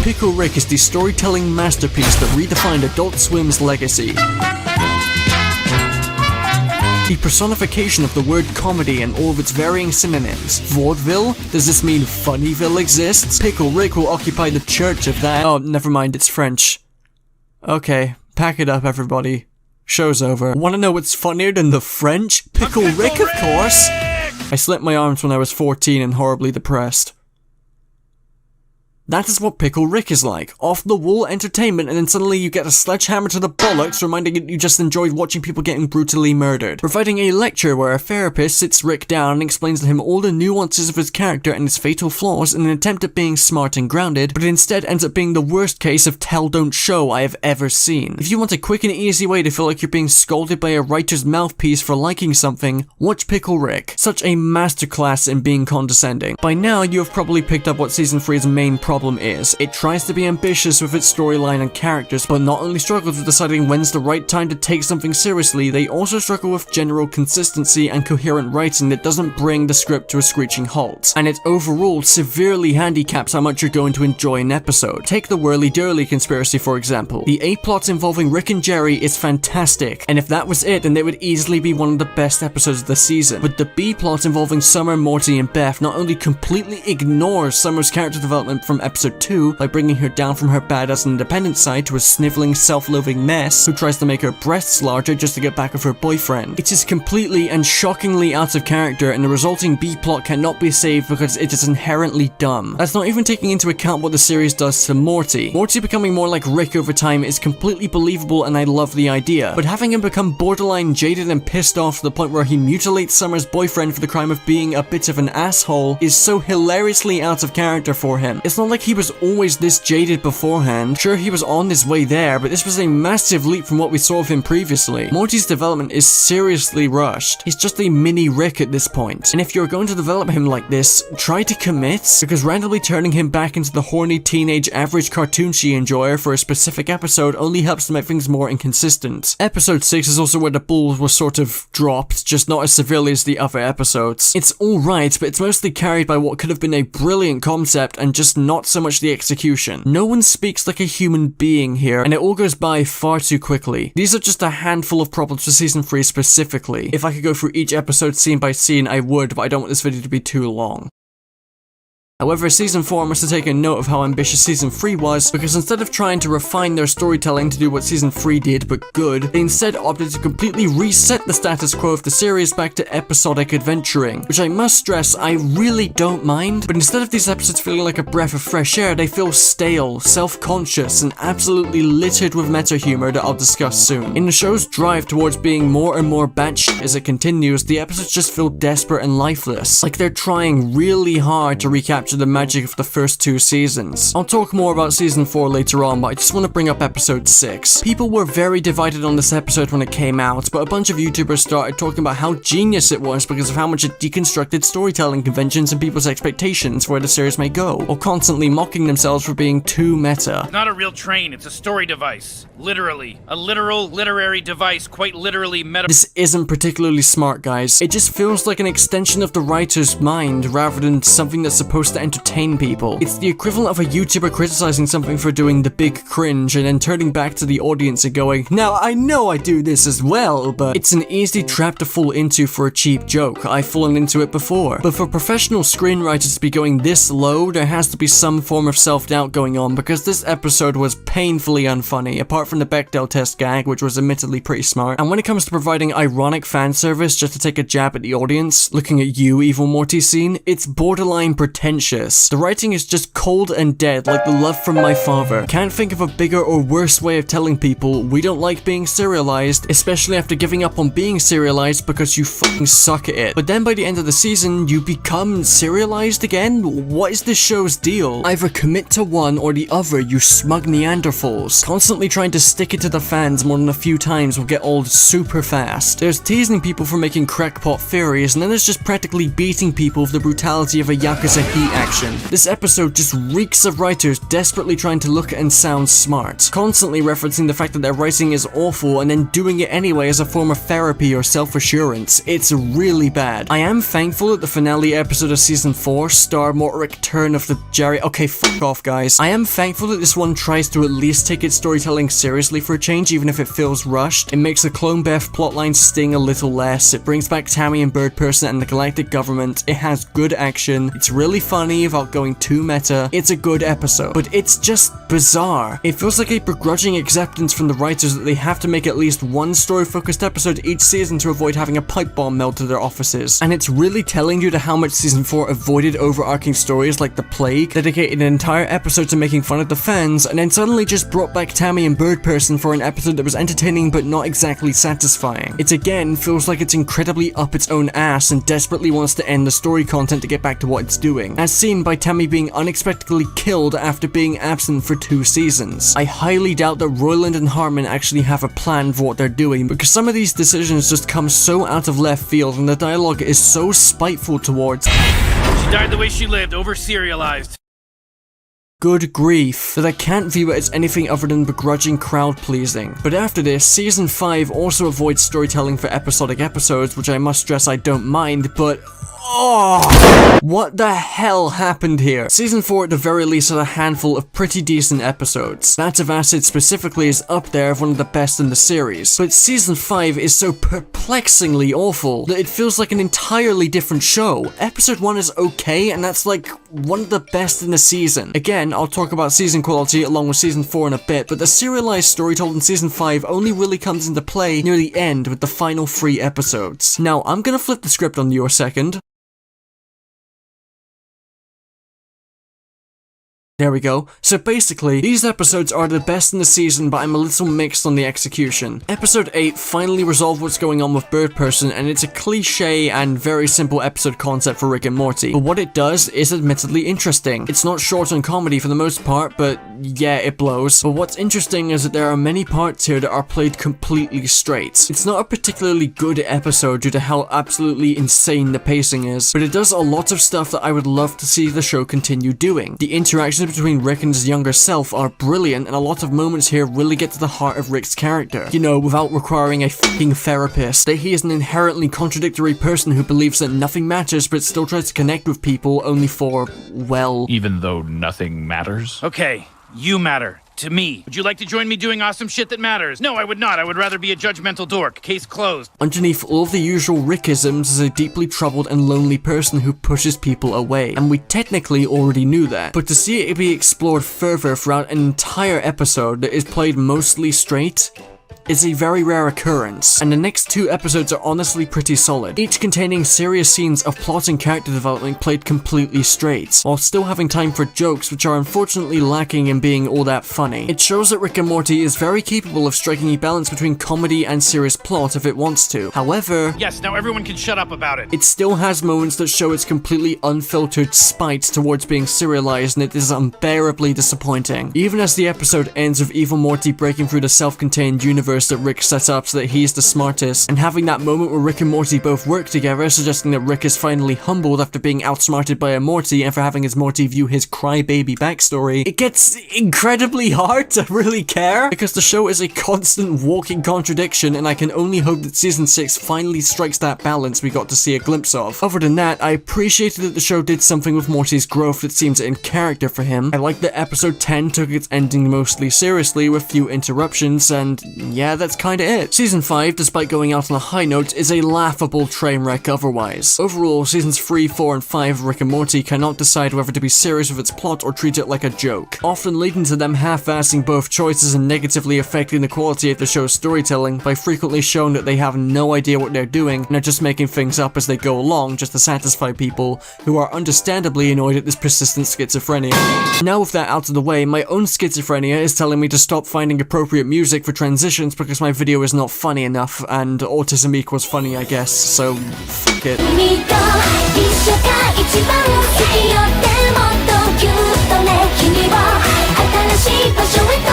Pickle Rick is the storytelling masterpiece that redefined Adult Swim's legacy. The personification of the word comedy and all of its varying synonyms. Vaudeville? Does this mean Funnyville exists? Pickle Rick will occupy the church of that— oh, never mind, it's French. Okay, pack it up everybody. Show's over. Wanna know what's funnier than the French? Pickle Rick, of course! I slipped my arms when I was 14 and horribly depressed. That is what Pickle Rick is like. Off-the-wall entertainment, and then suddenly you get a sledgehammer to the bollocks reminding you you just enjoyed watching people getting brutally murdered. Providing a lecture where a therapist sits Rick down and explains to him all the nuances of his character and his fatal flaws in an attempt at being smart and grounded, but it instead ends up being the worst case of tell don't show I have ever seen. If you want a quick and easy way to feel like you're being scolded by a writer's mouthpiece for liking something, watch Pickle Rick. Such a masterclass in being condescending. By now you have probably picked up what season 3's main problem is. It tries to be ambitious with its storyline and characters, but not only struggles with deciding when's the right time to take something seriously, they also struggle with general consistency and coherent writing that doesn't bring the script to a screeching halt. And it overall severely handicaps how much you're going to enjoy an episode. Take the Whirly-Durly conspiracy for example. The A-plot involving Rick and Jerry is fantastic, and if that was it, then it would easily be one of the best episodes of the season. But the B-plot involving Summer, Morty, and Beth not only completely ignores Summer's character development from episode 2 by bringing her down from her badass and independent side to a sniveling, self-loathing mess who tries to make her breasts larger just to get back with her boyfriend. It is completely and shockingly out of character, and the resulting B-plot cannot be saved because it is inherently dumb. That's not even taking into account what the series does to Morty. Morty becoming more like Rick over time is completely believable and I love the idea, but having him become borderline jaded and pissed off to the point where he mutilates Summer's boyfriend for the crime of being a bit of an asshole is so hilariously out of character for him. It's not like he was always this jaded beforehand. Sure, he was on his way there, but this was a massive leap from what we saw of him previously. Morty's development is seriously rushed. He's just a mini Rick at this point. And if you're going to develop him like this, try to commit, because randomly turning him back into the horny teenage average cartoon she enjoyer for a specific episode only helps to make things more inconsistent. Episode 6 is also where the balls were sort of dropped, just not as severely as the other episodes. It's alright, but it's mostly carried by what could have been a brilliant concept and just not not so much the execution. No one speaks like a human being here, and it all goes by far too quickly. These are just a handful of problems for Season 3 specifically. If I could go through each episode scene by scene, I would, but I don't want this video to be too long. However, Season 4 must have taken note of how ambitious Season 3 was, because instead of trying to refine their storytelling to do what Season 3 did but good, they instead opted to completely reset the status quo of the series back to episodic adventuring, which I must stress I really don't mind, but instead of these episodes feeling like a breath of fresh air, they feel stale, self-conscious, and absolutely littered with meta humor that I'll discuss soon. In the show's drive towards being more and more batshit as it continues, the episodes just feel desperate and lifeless, like they're trying really hard to recapture the magic of the first 2 seasons. I'll talk more about Season 4 later on, but I just want to bring up Episode 6. People were very divided on this episode when it came out, but a bunch of YouTubers started talking about how genius it was because of how much it deconstructed storytelling conventions and people's expectations for where the series may go, or constantly mocking themselves for being too meta. It's not a real train, it's a story device. Literally. A literal literary device, quite literally meta- This isn't particularly smart, guys. It just feels like an extension of the writer's mind rather than something that's supposed to entertain people. It's the equivalent of a YouTuber criticizing something for doing the big cringe and then turning back to the audience and going, "Now I know I do this as well," but it's an easy trap to fall into for a cheap joke. I've fallen into it before. But for professional screenwriters to be going this low, there has to be some form of self-doubt going on, because this episode was painfully unfunny, apart from the Bechdel test gag, which was admittedly pretty smart. And when it comes to providing ironic fan service just to take a jab at the audience, looking at you, Evil Morty scene, it's borderline pretentious. The writing is just cold and dead, like the love from my father. Can't think of a bigger or worse way of telling people we don't like being serialized, especially after giving up on being serialized because you fucking suck at it. But then by the end of the season, you become serialized again? What is this show's deal? Either commit to one or the other, you smug Neanderthals. Constantly trying to stick it to the fans more than a few times will get old super fast. There's teasing people for making crackpot theories, and then there's just practically beating people with the brutality of a Yakuza Heat action. This episode just reeks of writers desperately trying to look and sound smart, constantly referencing the fact that their writing is awful and then doing it anyway as a form of therapy or self-assurance. It's really bad. I am thankful that the finale episode of Season 4, Star Mortar Return of the Jerry— okay, fuck off, guys. I am thankful that this one tries to at least take its storytelling seriously for a change, even if it feels rushed. It makes the Clone Beth plotline sting a little less. It brings back Tammy and Bird Person and the Galactic Government. It has good action. It's really funny without going too meta. It's a good episode, but it's just bizarre. It feels like a begrudging acceptance from the writers that they have to make at least one story-focused episode each season to avoid having a pipe bomb melt to their offices. And it's really telling you to how much Season 4 avoided overarching stories like The Plague, dedicated an entire episode to making fun of the fans, and then suddenly just brought back Tammy and Bird Person for an episode that was entertaining but not exactly satisfying. It again feels like it's incredibly up its own ass and desperately wants to end the story content to get back to what it's doing, as seen by Tammy being unexpectedly killed after being absent for 2 seasons. I highly doubt that Roiland and Harmon actually have a plan for what they're doing, because some of these decisions just come so out of left field and the dialogue is so spiteful towards— She died the way she lived, over-serialized. good grief, that I can't view it as anything other than begrudging crowd pleasing. But after this, Season 5 also avoids storytelling for episodic episodes, which I must stress I don't mind, but oh, what the hell happened here? Season 4 at the very least had a handful of pretty decent episodes. That of Acid specifically is up there of one of the best in the series, but Season 5 is so perplexingly awful that it feels like an entirely different show. Episode 1 is okay, and that's like one of the best in the season. Again, I'll talk about season quality along with Season 4 in a bit, but the serialized story told in Season 5 only really comes into play near the end with the final 3 episodes. Now, I'm gonna flip the script on you a second. There we go. So basically, these episodes are the best in the season, but I'm a little mixed on the execution. Episode 8 finally resolved what's going on with Bird Person, and it's a cliche and very simple episode concept for Rick and Morty. But what it does is admittedly interesting. It's not short on comedy for the most part, but yeah, it blows. But what's interesting is that there are many parts here that are played completely straight. It's not a particularly good episode due to how absolutely insane the pacing is, but it does a lot of stuff that I would love to see the show continue doing. The interaction relationship between Rick and his younger self are brilliant, and a lot of moments here really get to the heart of Rick's character. You know, without requiring a fucking therapist, that he is an inherently contradictory person who believes that nothing matters but still tries to connect with people only for, well... Even though nothing matters? Okay, you matter. To me. Would you like to join me doing awesome shit that matters? No, I would not. I would rather be a judgmental dork. Case closed. Underneath all of the usual Rickisms is a deeply troubled and lonely person who pushes people away, and we technically already knew that. But to see it be explored further throughout an entire episode that is played mostly straight is a very rare occurrence, and the next 2 episodes are honestly pretty solid, each containing serious scenes of plot and character development played completely straight, while still having time for jokes which are unfortunately lacking in being all that funny. It shows that Rick and Morty is very capable of striking a balance between comedy and serious plot if it wants to. However, yes, now everyone can shut up about it. It still has moments that show its completely unfiltered spite towards being serialized, and it is unbearably disappointing. Even as the episode ends with evil Morty breaking through the self-contained universe that Rick set up so that he's the smartest, and having that moment where Rick and Morty both work together, suggesting that Rick is finally humbled after being outsmarted by a Morty and for having his Morty view his crybaby backstory, it gets incredibly hard to really care, because the show is a constant walking contradiction, and I can only hope that season 6 finally strikes that balance we got to see a glimpse of. Other than that, I appreciated that the show did something with Morty's growth that seems in character for him. I like that episode 10 took its ending mostly seriously with few interruptions, and yeah, that's kinda it. Season 5, despite going out on a high note, is a laughable train wreck otherwise. Overall, seasons 3, 4, and 5 of Rick and Morty cannot decide whether to be serious with its plot or treat it like a joke, often leading to them half-assing both choices and negatively affecting the quality of the show's storytelling by frequently showing that they have no idea what they're doing and are just making things up as they go along just to satisfy people who are understandably annoyed at this persistent schizophrenia. Now with that out of the way, my own schizophrenia is telling me to stop finding appropriate music for transitions because my video is not funny enough, and autism equals funny, I guess, so fuck it.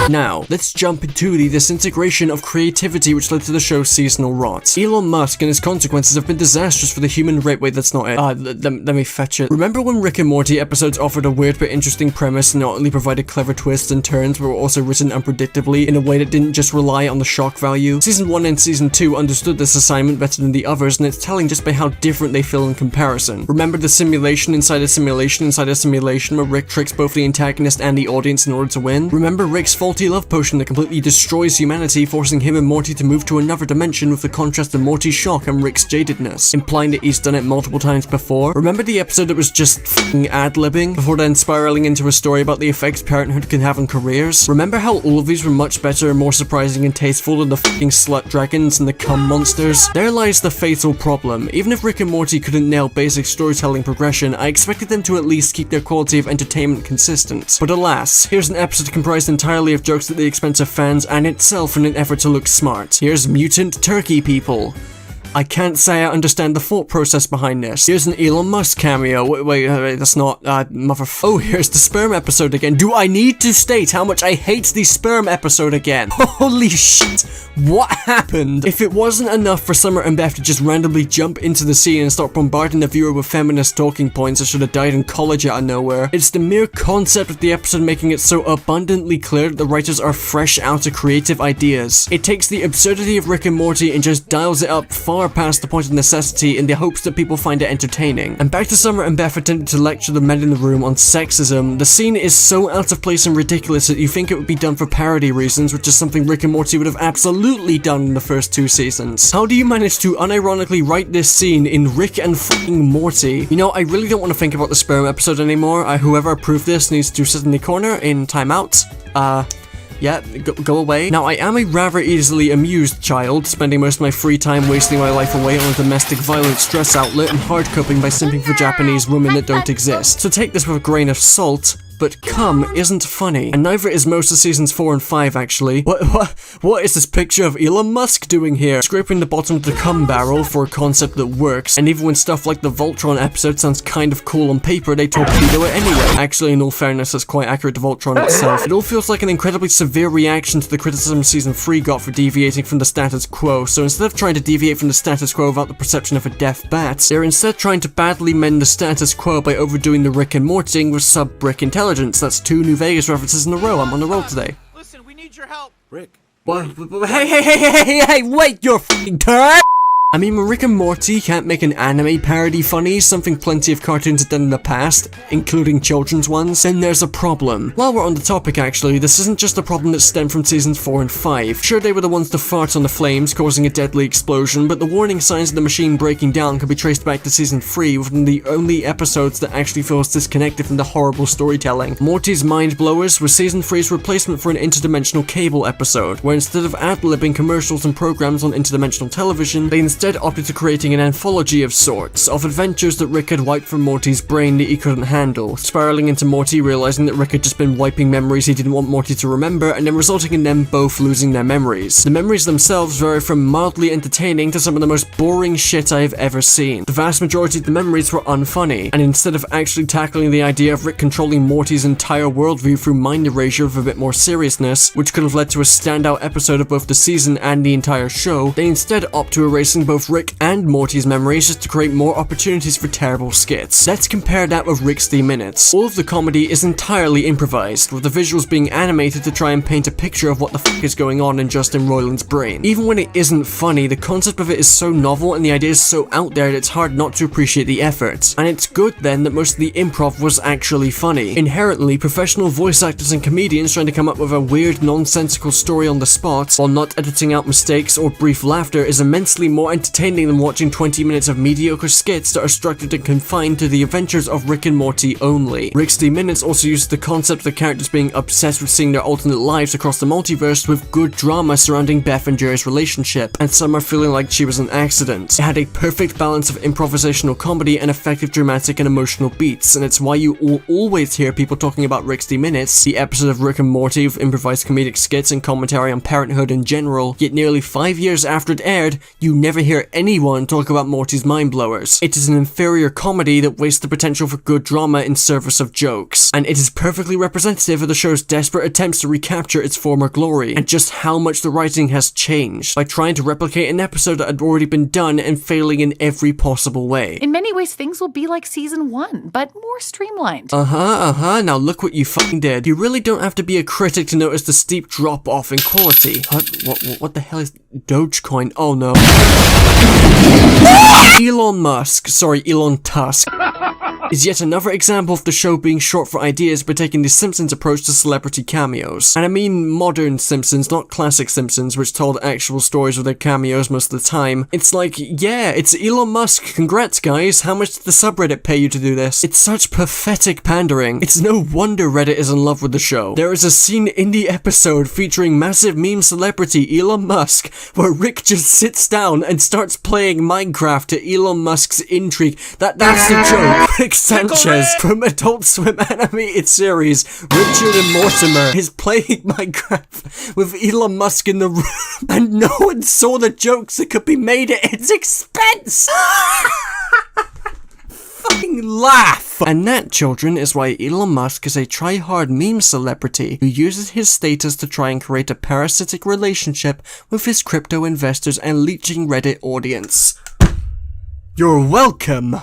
Now, let's jump into the disintegration of creativity which led to the show's seasonal rot. Elon Musk and his consequences have been disastrous for the human race. Wait, that's not it. Let me fetch it. Remember when Rick and Morty episodes offered a weird but interesting premise and not only provided clever twists and turns, but were also written unpredictably in a way that didn't just rely on the shock value? Season 1 and Season 2 understood this assignment better than the others, and it's telling just by how different they feel in comparison. Remember the simulation inside a simulation inside a simulation where Rick tricks both the antagonist and the audience in order to win? Remember Rick's faulty love potion that completely destroys humanity, forcing him and Morty to move to another dimension with the contrast of Morty's shock and Rick's jadedness, implying that he's done it multiple times before? Remember the episode that was just f***ing ad-libbing, before then spiraling into a story about the effects parenthood can have on careers? Remember how all of these were much better and more surprising and tasteful than the f***ing slut dragons and the cum monsters? There lies the fatal problem. Even if Rick and Morty couldn't nail basic storytelling progression, I expected them to at least keep their quality of entertainment consistent. But alas, here's an episode comprised entirely of jokes at the expense of fans and itself in an effort to look smart. Here's mutant turkey people. I can't say I understand the thought process behind this. Here's an Elon Musk cameo. Wait, that's not, Oh, here's the sperm episode again. Do I need to state how much I hate the sperm episode again? Holy shit. What happened? If it wasn't enough for Summer and Beth to just randomly jump into the scene and start bombarding the viewer with feminist talking points that should have died in college out of nowhere, it's the mere concept of the episode making it so abundantly clear that the writers are fresh out of creative ideas. It takes the absurdity of Rick and Morty and just dials it up far past the point of necessity in the hopes that people find it entertaining. And back to Summer and Beth attempting to lecture the men in the room on sexism, the scene is so out of place and ridiculous that you think it would be done for parody reasons, which is something Rick and Morty would have absolutely done in the first 2 seasons. How do you manage to unironically write this scene in Rick and f***ing Morty? You know, I really don't want to think about the sperm episode anymore. Whoever approved this needs to sit in the corner in timeout. Yeah, go away. Now, I am a rather easily amused child, spending most of my free time wasting my life away on a domestic violence stress outlet and hard coping by simping for Japanese women that don't exist. So take this with a grain of salt. But cum isn't funny, and neither is most of seasons 4 and 5 actually. What is this picture of Elon Musk doing here? Scraping the bottom of the cum barrel for a concept that works, and even when stuff like the Voltron episode sounds kind of cool on paper, they torpedo it anyway. Actually, in all fairness, that's quite accurate to Voltron itself. It all feels like an incredibly severe reaction to the criticism season 3 got for deviating from the status quo, so instead of trying to deviate from the status quo without the perception of a deaf bat, they're instead trying to badly mend the status quo by overdoing the Rick and Morty with sub-brick intelligence. intelligence. That's 2 New Vegas references in a row. I'm on the roll today. Listen, we need your help. Rick. What? Hey, wait your f***ing turn! I mean, when Rick and Morty can't make an anime parody funny, something plenty of cartoons have done in the past, including children's ones, then there's a problem. While we're on the topic actually, this isn't just a problem that stemmed from seasons 4 and 5. Sure, they were the ones to fart on the flames, causing a deadly explosion, but the warning signs of the machine breaking down can be traced back to season 3, within the only episodes that actually feels disconnected from the horrible storytelling. Morty's Mind Blowers was season 3's replacement for an interdimensional cable episode, where instead of ad-libbing commercials and programs on interdimensional television, they instead opted to creating an anthology of sorts, of adventures that Rick had wiped from Morty's brain that he couldn't handle, spiraling into Morty realizing that Rick had just been wiping memories he didn't want Morty to remember, and then resulting in them both losing their memories. The memories themselves vary from mildly entertaining to some of the most boring shit I have ever seen. The vast majority of the memories were unfunny, and instead of actually tackling the idea of Rick controlling Morty's entire worldview through mind erasure with a bit more seriousness, which could have led to a standout episode of both the season and the entire show, they instead opt to erasing both Rick and Morty's memories just to create more opportunities for terrible skits. Let's compare that with Rick's 3 Minutes. All of the comedy is entirely improvised, with the visuals being animated to try and paint a picture of what the f*** is going on in Justin Roiland's brain. Even when it isn't funny, the concept of it is so novel and the idea is so out there that it's hard not to appreciate the effort. And it's good then that most of the improv was actually funny. Inherently, professional voice actors and comedians trying to come up with a weird, nonsensical story on the spot, while not editing out mistakes or brief laughter, is immensely more entertaining than watching 20 minutes of mediocre skits that are structured and confined to the adventures of Rick and Morty only. Rick's 3 Minutes also uses the concept of the characters being obsessed with seeing their alternate lives across the multiverse with good drama surrounding Beth and Jerry's relationship, and some are feeling like she was an accident. It had a perfect balance of improvisational comedy and effective dramatic and emotional beats, and it's why you always hear people talking about Rick's 3 Minutes, the episode of Rick and Morty with improvised comedic skits and commentary on parenthood in general, yet nearly 5 years after it aired, you never hear anyone talk about Morty's Mind Blowers. It is an inferior comedy that wastes the potential for good drama in service of jokes, and it is perfectly representative of the show's desperate attempts to recapture its former glory, and just how much the writing has changed, by trying to replicate an episode that had already been done and failing in every possible way. In many ways, things will be like season 1, but more streamlined. Now look what you fucking did. You really don't have to be a critic to notice the steep drop off in quality. What the hell is Dogecoin? Oh no. Elon Tusk, is yet another example of the show being short for ideas by taking the Simpsons approach to celebrity cameos. And I mean modern Simpsons, not classic Simpsons, which told actual stories with their cameos most of the time. It's like, yeah, it's Elon Musk, congrats guys, how much did the subreddit pay you to do this? It's such pathetic pandering. It's no wonder Reddit is in love with the show. There is a scene in the episode featuring massive meme celebrity Elon Musk, where Rick just sits down and starts playing Minecraft to Elon Musk's intrigue. That's the joke. Rick Sanchez from Adult Swim animated series Richard and Mortimer is playing Minecraft with Elon Musk in the room, and no one saw the jokes that could be made at its expense. Fucking laugh! And that, children, is why Elon Musk is a try-hard meme celebrity who uses his status to try and create a parasitic relationship with his crypto investors and leeching Reddit audience. You're welcome!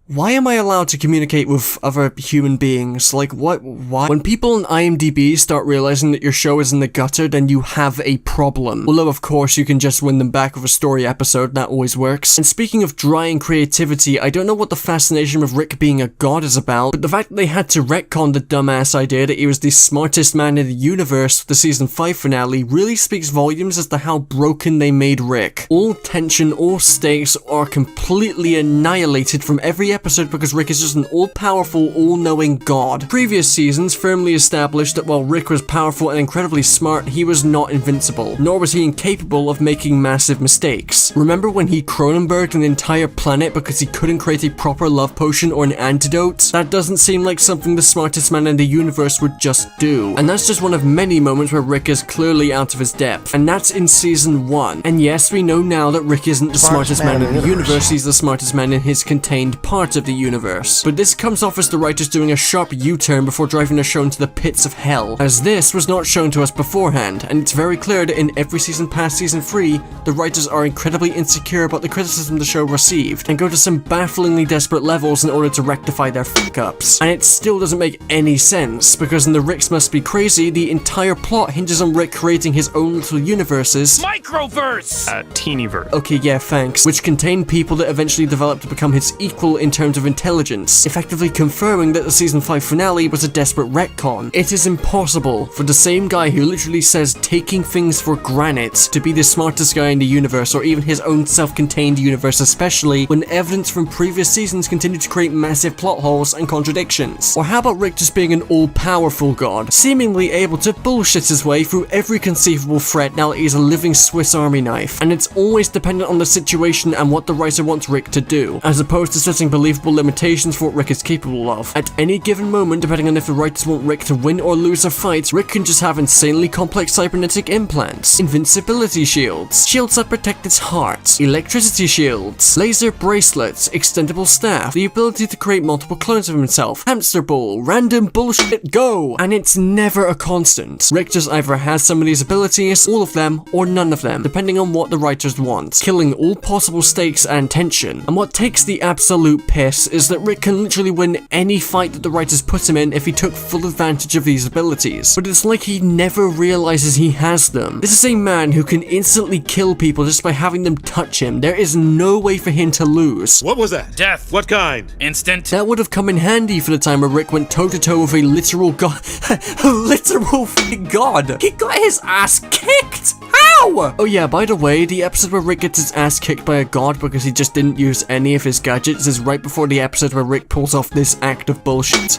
Why am I allowed to communicate with other human beings? Like, what? When people on IMDb start realizing that your show is in the gutter, then you have a problem. Although, of course, you can just win them back with a story episode, that always works. And speaking of drying creativity, I don't know what the fascination with Rick being a god is about, but the fact that they had to retcon the dumbass idea that he was the smartest man in the universe for the season 5 finale really speaks volumes as to how broken they made Rick. All tension, all stakes are completely annihilated from every episode because Rick is just an all-powerful, all-knowing god. Previous seasons firmly established that while Rick was powerful and incredibly smart, he was not invincible, nor was he incapable of making massive mistakes. Remember when he Cronenberged an entire planet because he couldn't create a proper love potion or an antidote? That doesn't seem like something the smartest man in the universe would just do. And that's just one of many moments where Rick is clearly out of his depth. And that's in season 1. And yes, we know now that Rick isn't the smartest man in the universe, he's the smartest man in his contained party. part of the universe. But this comes off as the writers doing a sharp U-turn before driving the show into the pits of hell, as this was not shown to us beforehand, and it's very clear that in every season past season 3, the writers are incredibly insecure about the criticism the show received, and go to some bafflingly desperate levels in order to rectify their fuck-ups. And it still doesn't make any sense, because in the Ricks Must Be Crazy, the entire plot hinges on Rick creating his own little universes, Microverse! Teenyverse. okay, yeah, thanks, which contain people that eventually develop to become his equal in terms of intelligence, effectively confirming that the season 5 finale was a desperate retcon. It is impossible for the same guy who literally says taking things for granted to be the smartest guy in the universe, or even his own self-contained universe especially, when evidence from previous seasons continue to create massive plot holes and contradictions. Or how about Rick just being an all-powerful god, seemingly able to bullshit his way through every conceivable threat now that he's a living Swiss Army knife, and it's always dependent on the situation and what the writer wants Rick to do, as opposed to setting believable limitations for what Rick is capable of. At any given moment, depending on if the writers want Rick to win or lose a fight, Rick can just have insanely complex cybernetic implants, invincibility shields, shields that protect its heart, electricity shields, laser bracelets, extendable staff, the ability to create multiple clones of himself, hamster ball, random bullshit go, and it's never a constant. Rick just either has some of these abilities, all of them, or none of them, depending on what the writers want, killing all possible stakes and tension. And what takes the absolute piss is that Rick can literally win any fight that the writers put him in if he took full advantage of these abilities, but it's like he never realizes he has them. This is a man who can instantly kill people just by having them touch him. There is no way for him to lose. What was that? Death. What kind? Instant. That would have come in handy for the time where Rick went toe-to-toe with a literal god. A literal fucking god. He got his ass kicked. How? Oh yeah, by the way, the episode where Rick gets his ass kicked by a god because he just didn't use any of his gadgets is right before the episode where Rick pulls off this act of bullshit.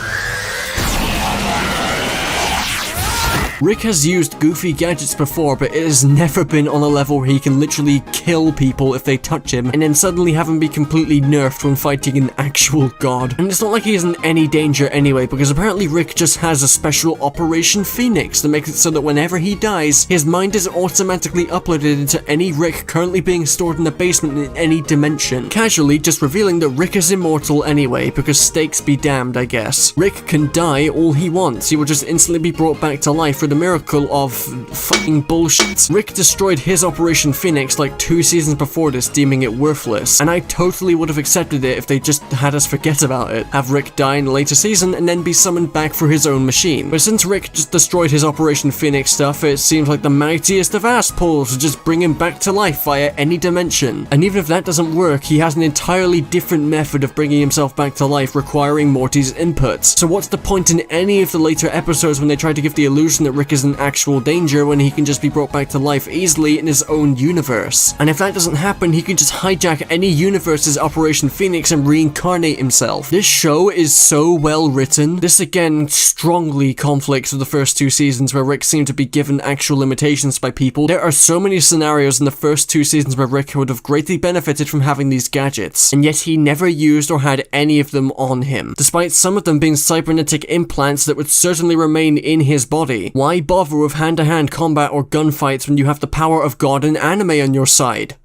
Rick has used goofy gadgets before, but it has never been on a level where he can literally kill people if they touch him, and then suddenly have him be completely nerfed when fighting an actual god. And it's not like he is in any danger anyway, because apparently Rick just has a special Operation Phoenix that makes it so that whenever he dies, his mind is automatically uploaded into any Rick currently being stored in the basement in any dimension, casually just revealing that Rick is immortal anyway, because stakes be damned, I guess. Rick can die all he wants, he will just instantly be brought back to life the miracle of fucking bullshit. Rick destroyed his Operation Phoenix like 2 seasons before this, deeming it worthless, and I totally would have accepted it if they just had us forget about it, have Rick die in a later season and then be summoned back for his own machine. But since Rick just destroyed his Operation Phoenix stuff, it seems like the mightiest of ass pulls to just bring him back to life via any dimension. And even if that doesn't work, he has an entirely different method of bringing himself back to life requiring Morty's input. So what's the point in any of the later episodes when they try to give the illusion that Rick is in actual danger when he can just be brought back to life easily in his own universe? And if that doesn't happen, he can just hijack any universe's Operation Phoenix and reincarnate himself. This show is so well written. This again strongly conflicts with the first 2 seasons where Rick seemed to be given actual limitations by people. There are so many scenarios in the first 2 seasons where Rick would have greatly benefited from having these gadgets, and yet he never used or had any of them on him, despite some of them being cybernetic implants that would certainly remain in his body. Why bother with hand-to-hand combat or gunfights when you have the power of God and anime on your side?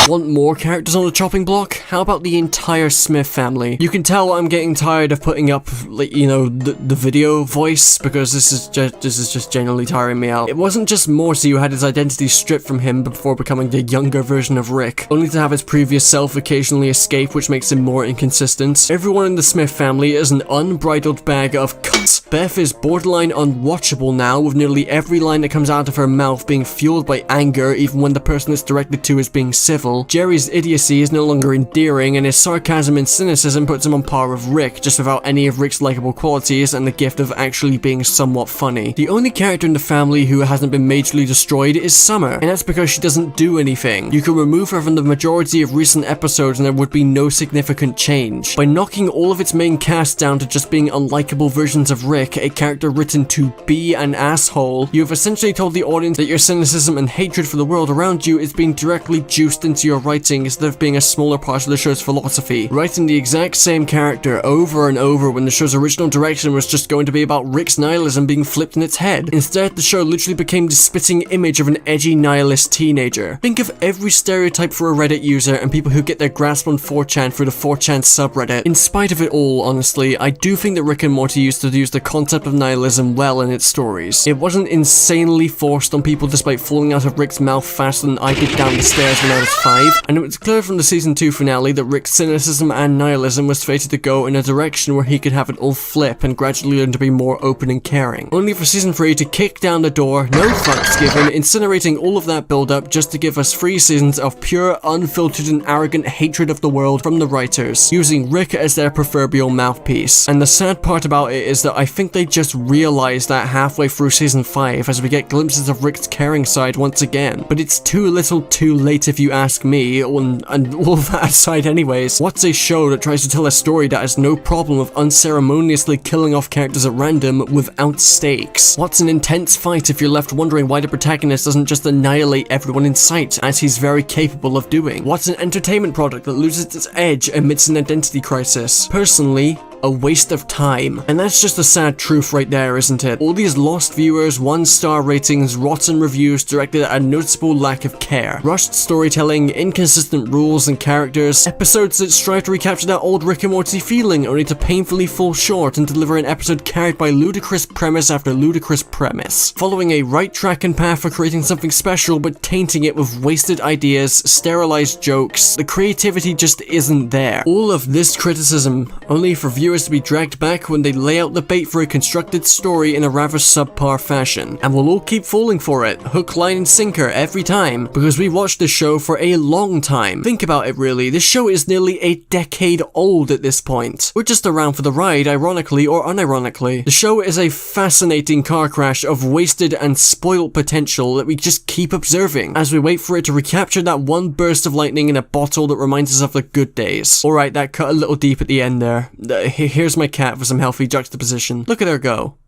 Want more characters on the chopping block? How about the entire Smith family? You can tell I'm getting tired of putting up, like, you know, the video voice, because this is just genuinely tiring me out. It wasn't just Morty who had his identity stripped from him before becoming the younger version of Rick, only to have his previous self occasionally escape, which makes him more inconsistent. Everyone in the Smith family is an unbridled bag of cuts. Beth is borderline unwatchable now, with nearly every line that comes out of her mouth being fueled by anger, even when the person it's directed to is being civil. Jerry's idiocy is no longer endearing, and his sarcasm and cynicism puts him on par with Rick, just without any of Rick's likable qualities and the gift of actually being somewhat funny. The only character in the family who hasn't been majorly destroyed is Summer, and that's because she doesn't do anything. You could remove her from the majority of recent episodes and there would be no significant change. By knocking all of its main cast down to just being unlikable versions of Rick, a character written to be an asshole, you have essentially told the audience that your cynicism and hatred for the world around you is being being directly juiced into your writing instead of being a smaller part of the show's philosophy. Writing the exact same character over and over when the show's original direction was just going to be about Rick's nihilism being flipped in its head. Instead, the show literally became the spitting image of an edgy nihilist teenager. Think of every stereotype for a Reddit user and people who get their grasp on 4chan through the 4chan subreddit. In spite of it all, honestly, I do think that Rick and Morty used to use the concept of nihilism well in its stories. It wasn't insanely forced on people despite falling out of Rick's mouth faster than I did down the stairs when I was 5, and it was clear from the season 2 finale that Rick's cynicism and nihilism was fated to go in a direction where he could have it all flip and gradually learn to be more open and caring. Only for season 3 to kick down the door, no fucks given, incinerating all of that build up just to give us 3 seasons of pure, unfiltered and arrogant hatred of the world from the writers, using Rick as their proverbial mouthpiece. And the sad part about it is that I think they just realized that halfway through season 5 as we get glimpses of Rick's caring side once again. But it's too little too late if you ask me, and all that aside anyways. What's a show that tries to tell a story that has no problem of unceremoniously killing off characters at random without stakes? What's an intense fight if you're left wondering why the protagonist doesn't just annihilate everyone in sight, as he's very capable of doing? What's an entertainment product that loses its edge amidst an identity crisis? Personally, a waste of time. And that's just the sad truth right there, isn't it? All these lost viewers, 1-star ratings, rotten reviews directed at a noticeable lack of care. Rushed storytelling, inconsistent rules and characters, episodes that strive to recapture that old Rick and Morty feeling only to painfully fall short and deliver an episode carried by ludicrous premise after ludicrous premise. Following a right track and path for creating something special but tainting it with wasted ideas, sterilized jokes. The creativity just isn't there. All of this criticism only for viewers to be dragged back when they lay out the bait for a constructed story in a rather subpar fashion. And we'll all keep falling for it, hook, line and sinker every time, because we watched this show for a long time. Think about it really, this show is nearly a decade old at this point. We're just around for the ride, ironically or unironically. The show is a fascinating car crash of wasted and spoiled potential that we just keep observing, as we wait for it to recapture that one burst of lightning in a bottle that reminds us of the good days. Alright, that cut a little deep at the end there. Here's my cat for some healthy juxtaposition. Look at her go.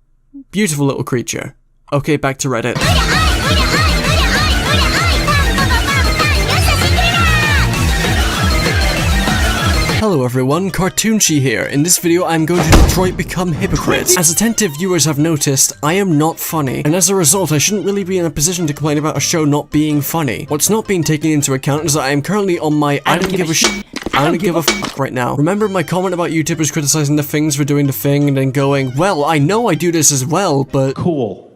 Beautiful little creature. Okay, back to Reddit. Hello everyone, Cartoonchi here. In this video I'm going to Detroit Become Hypocrites. As attentive viewers have noticed, I am not funny, and as a result I shouldn't really be in a position to complain about a show not being funny. What's not being taken into account is that I am currently on my I don't give a fuck right now. Remember my comment about YouTubers criticizing the things for doing the thing and then going, well, I know I do this as well, but cool.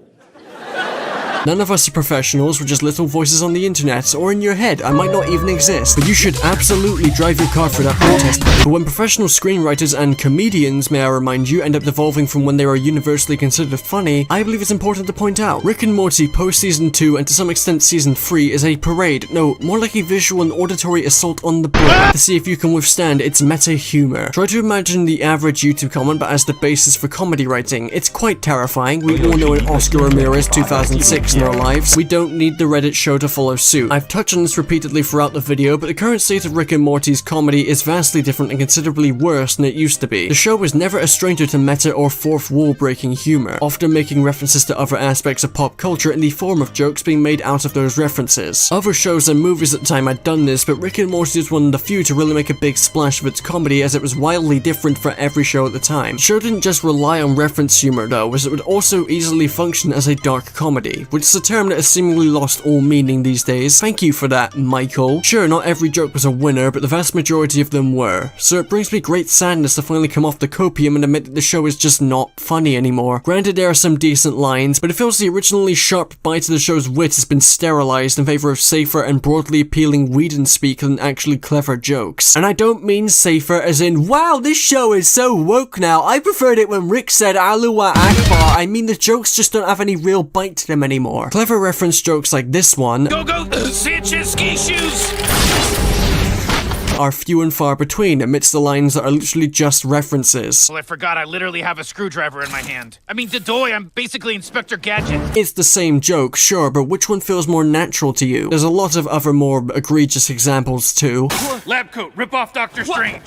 None of us are professionals, we're just little voices on the internet, or in your head, I might not even exist. But you should absolutely drive your car for that protest. But when professional screenwriters and comedians, may I remind you, end up devolving from when they were universally considered funny, I believe it's important to point out. Rick and Morty post-season 2 and to some extent season 3 is a parade, no, more like a visual and auditory assault on the brain, to see if you can withstand its meta-humor. Try to imagine the average YouTube comment but as the basis for comedy writing. It's quite terrifying. We all know an Oscar Ramirez 2006 in our lives. We don't need the Reddit show to follow suit. I've touched on this repeatedly throughout the video, but the current state of Rick and Morty's comedy is vastly different and considerably worse than it used to be. The show was never a stranger to meta or fourth wall breaking humor, often making references to other aspects of pop culture in the form of jokes being made out of those references. Other shows and movies at the time had done this, but Rick and Morty was one of the few to really make a big splash with its comedy, as it was wildly different for every show at the time. The show didn't just rely on reference humor though, as it would also easily function as a dark comedy, which is a term that has seemingly lost all meaning these days. Thank you for that, Michael. Sure, not every joke was a winner, but the vast majority of them were. So it brings me great sadness to finally come off the copium and admit that the show is just not funny anymore. Granted, there are some decent lines, but it feels the originally sharp bite to the show's wit has been sterilized in favor of safer and broadly appealing Whedon speak than actually clever jokes. And I don't mean safer as in, wow, this show is so woke now. I preferred it when Rick said Alua Akbar. I mean, the jokes just don't have any real bite to them anymore. Clever reference jokes like this one. Go, Sanchez ski shoes! are few and far between amidst the lines that are literally just references. Well, I forgot I literally have a screwdriver in my hand. I mean, Dadoy, I'm basically Inspector Gadget. It's the same joke, sure, but which one feels more natural to you? There's a lot of other more egregious examples too. Lab coat, rip off Doctor Strange.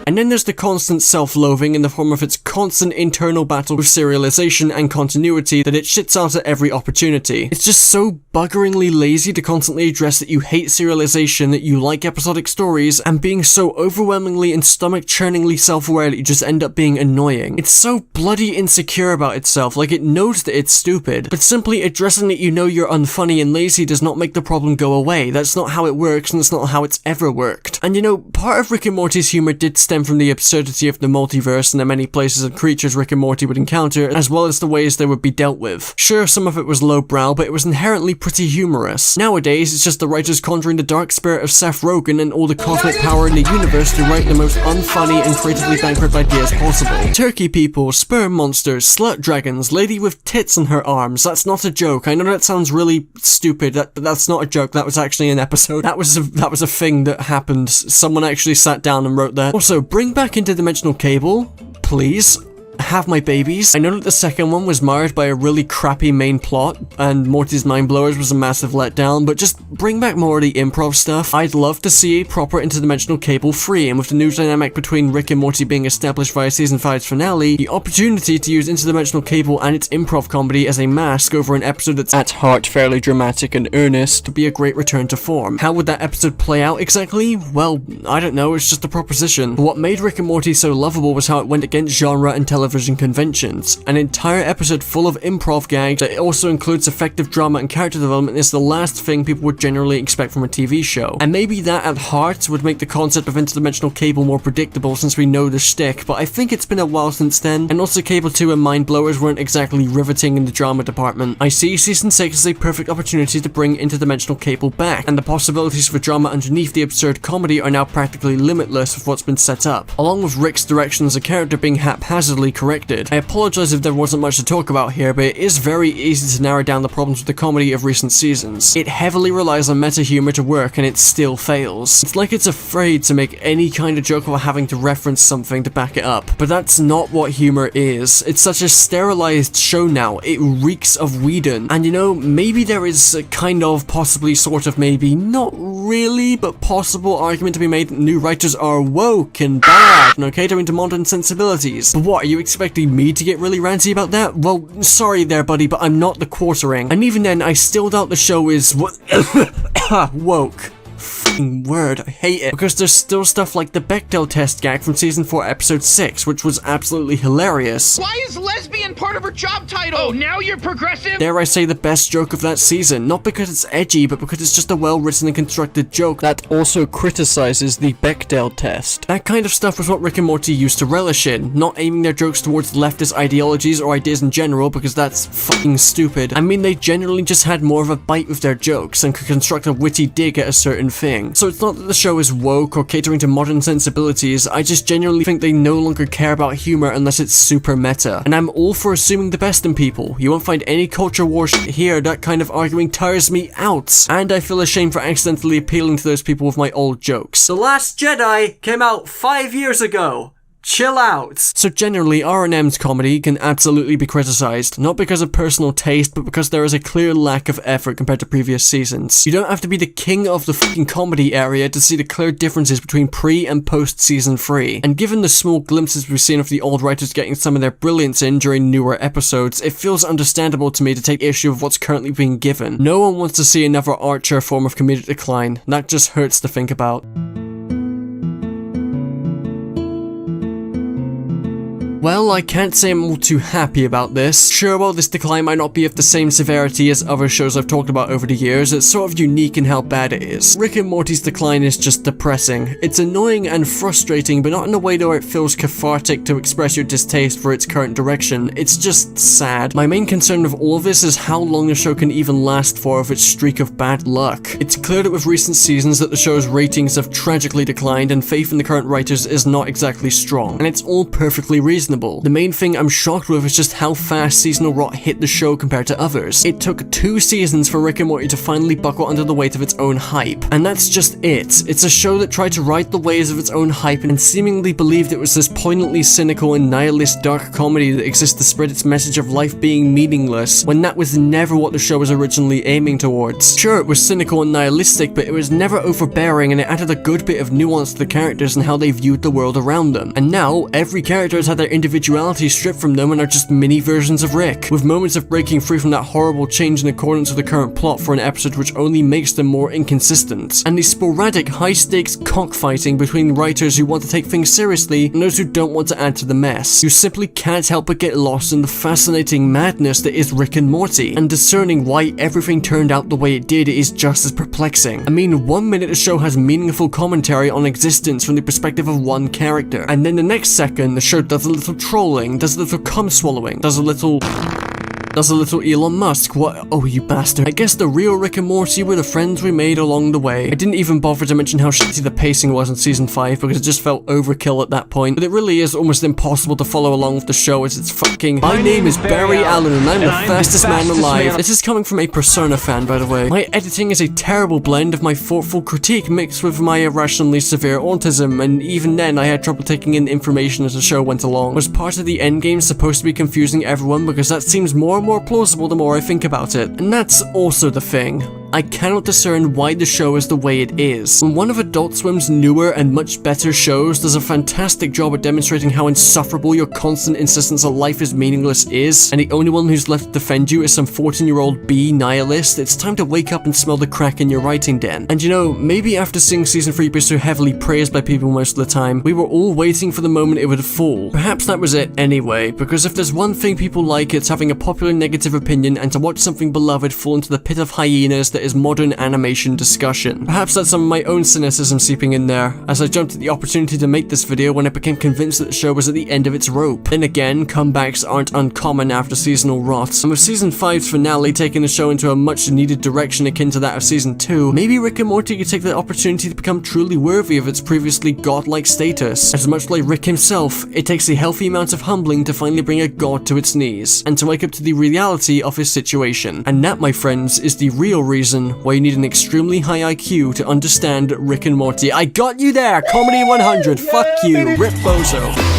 And then there's the constant self-loathing in the form of its constant internal battle with serialization and continuity that it shits out at every opportunity. It's just so buggeringly lazy to constantly address that you hate serialization, that you like episodic stories, and being so overwhelmingly and stomach-churningly self-aware that you just end up being annoying. It's so bloody insecure about itself, like it knows that it's stupid, but simply addressing that you know you're unfunny and lazy does not make the problem go away. That's not how it works, and it's not how it's ever worked. And you know, part of Rick and Morty's humor did stem from the absurdity of the multiverse and the many places and creatures Rick and Morty would encounter, as well as the ways they would be dealt with. Sure, some of it was lowbrow, but it was inherently pretty humorous. Nowadays, it's just the writers conjuring the dark spirit of Seth Rogen and all the cosmic power in the universe to write the most unfunny and creatively bankrupt ideas possible. Turkey people, sperm monsters, slut dragons, lady with tits in her arms. That's not a joke. I know that sounds really stupid, but that's not a joke. That was actually an episode. That was a thing that happened. Someone actually sat down and wrote that. Also, bring back interdimensional cable, please. Have my babies. I know that the second one was marred by a really crappy main plot, and Morty's Mind Blowers was a massive letdown, but just bring back more of the improv stuff. I'd love to see a proper interdimensional cable free, and with the new dynamic between Rick and Morty being established via season 5's finale, the opportunity to use interdimensional cable and its improv comedy as a mask over an episode that's at heart fairly dramatic and earnest would be a great return to form. How would that episode play out exactly? Well, I don't know, it's just a proposition. But what made Rick and Morty so lovable was how it went against genre and television conventions. An entire episode full of improv gags that also includes effective drama and character development is the last thing people would generally expect from a TV show. And maybe that at heart would make the concept of interdimensional cable more predictable since we know the shtick, but I think it's been a while since then, and also Cable 2 and Mind Blowers weren't exactly riveting in the drama department. I see season 6 as a perfect opportunity to bring interdimensional cable back, and the possibilities for drama underneath the absurd comedy are now practically limitless with what's been set up, along with Rick's direction as a character being haphazardly corrected. I apologize if there wasn't much to talk about here, but it is very easy to narrow down the problems with the comedy of recent seasons. It heavily relies on meta humor to work, and it still fails. It's like it's afraid to make any kind of joke while having to reference something to back it up. But that's not what humor is. It's such a sterilized show now. It reeks of Whedon. And you know, maybe there is a kind of, possibly, sort of, maybe, not really, but possible argument to be made that new writers are woke and bad and are catering to modern sensibilities. But what, are you expecting me to get really ranty about that? Well, sorry there, buddy, but I'm not the quartering. And even then, I still doubt the show is woke. F***ing word, I hate it. Because there's still stuff like the Bechdel test gag from season 4 episode 6, which was absolutely hilarious. Why is lesbian part of her job title? Oh, now you're progressive? Dare I say the best joke of that season, not because it's edgy, but because it's just a well-written and constructed joke that also criticizes the Bechdel test. That kind of stuff was what Rick and Morty used to relish in, not aiming their jokes towards leftist ideologies or ideas in general, because that's fucking stupid. I mean, they generally just had more of a bite with their jokes and could construct a witty dig at a certain thing. So it's not that the show is woke or catering to modern sensibilities, I just genuinely think they no longer care about humor unless it's super meta. And I'm all for assuming the best in people. You won't find any culture war shit here. That kind of arguing tires me out. And I feel ashamed for accidentally appealing to those people with my old jokes. The Last Jedi came out 5 years ago. Chill out. So generally, R&M's comedy can absolutely be criticized, not because of personal taste, but because there is a clear lack of effort compared to previous seasons. You don't have to be the king of the fucking comedy area to see the clear differences between pre- and post-season 3. And given the small glimpses we've seen of the old writers getting some of their brilliance in during newer episodes, it feels understandable to me to take issue with what's currently being given. No one wants to see another Archer form of comedic decline. That just hurts to think about. Well, I can't say I'm all too happy about this. Sure, while this decline might not be of the same severity as other shows I've talked about over the years, it's sort of unique in how bad it is. Rick and Morty's decline is just depressing. It's annoying and frustrating, but not in a way where it feels cathartic to express your distaste for its current direction. It's just sad. My main concern with all of this is how long the show can even last for with its streak of bad luck. It's clear that with recent seasons that the show's ratings have tragically declined and faith in the current writers is not exactly strong. And it's all perfectly reasonable. reasonable. The main thing I'm shocked with is just how fast seasonal rot hit the show compared to others. It took 2 seasons for Rick and Morty to finally buckle under the weight of its own hype. And that's just it. It's a show that tried to ride the waves of its own hype and seemingly believed it was this poignantly cynical and nihilist dark comedy that exists to spread its message of life being meaningless, when that was never what the show was originally aiming towards. Sure, it was cynical and nihilistic, but it was never overbearing, and it added a good bit of nuance to the characters and how they viewed the world around them. And now, every character has had their individuality stripped from them and are just mini versions of Rick, with moments of breaking free from that horrible change in accordance with the current plot for an episode which only makes them more inconsistent. And the sporadic high-stakes cockfighting between writers who want to take things seriously and those who don't want to add to the mess. You simply can't help but get lost in the fascinating madness that is Rick and Morty, and discerning why everything turned out the way it did is just as perplexing. I mean, 1 minute the show has meaningful commentary on existence from the perspective of one character, and then the next second the show does a little trolling, does a little cum swallowing, does a little Elon Musk. What? Oh, you bastard. I guess the real Rick and Morty were the friends we made along the way. I didn't even bother to mention how shitty the pacing was in season 5 because it just felt overkill at that point. But it really is almost impossible to follow along with the show as it's fucking... My name is Barry Allen and I'm the fastest man alive. This is coming from a Persona fan, by the way. My editing is a terrible blend of my thoughtful critique mixed with my irrationally severe autism, and even then I had trouble taking in information as the show went along. Was part of the endgame supposed to be confusing everyone? Because that seems more and more plausible the more I think about it. And that's also the thing. I cannot discern why the show is the way it is. When one of Adult Swim's newer and much better shows does a fantastic job at demonstrating how insufferable your constant insistence that life is meaningless is, and the only one who's left to defend you is some 14-year-old B nihilist, it's time to wake up and smell the crack in your writing den. And you know, maybe after seeing season 3 be so heavily praised by people most of the time, we were all waiting for the moment it would fall. Perhaps that was it anyway, because if there's one thing people like, it's having a popular negative opinion and to watch something beloved fall into the pit of hyenas that is modern animation discussion. Perhaps that's some of my own cynicism seeping in there, as I jumped at the opportunity to make this video when I became convinced that the show was at the end of its rope. Then again, comebacks aren't uncommon after seasonal rot, and with season 5's finale taking the show into a much needed direction akin to that of season 2, maybe Rick and Morty could take the opportunity to become truly worthy of its previously godlike status, as much like Rick himself, it takes a healthy amount of humbling to finally bring a god to its knees, and to wake up to the reality of his situation. And that, my friends, is the real reason why you need an extremely high IQ to understand Rick and Morty. I got you there! Comedy 100, fuck you, Rip Bozo.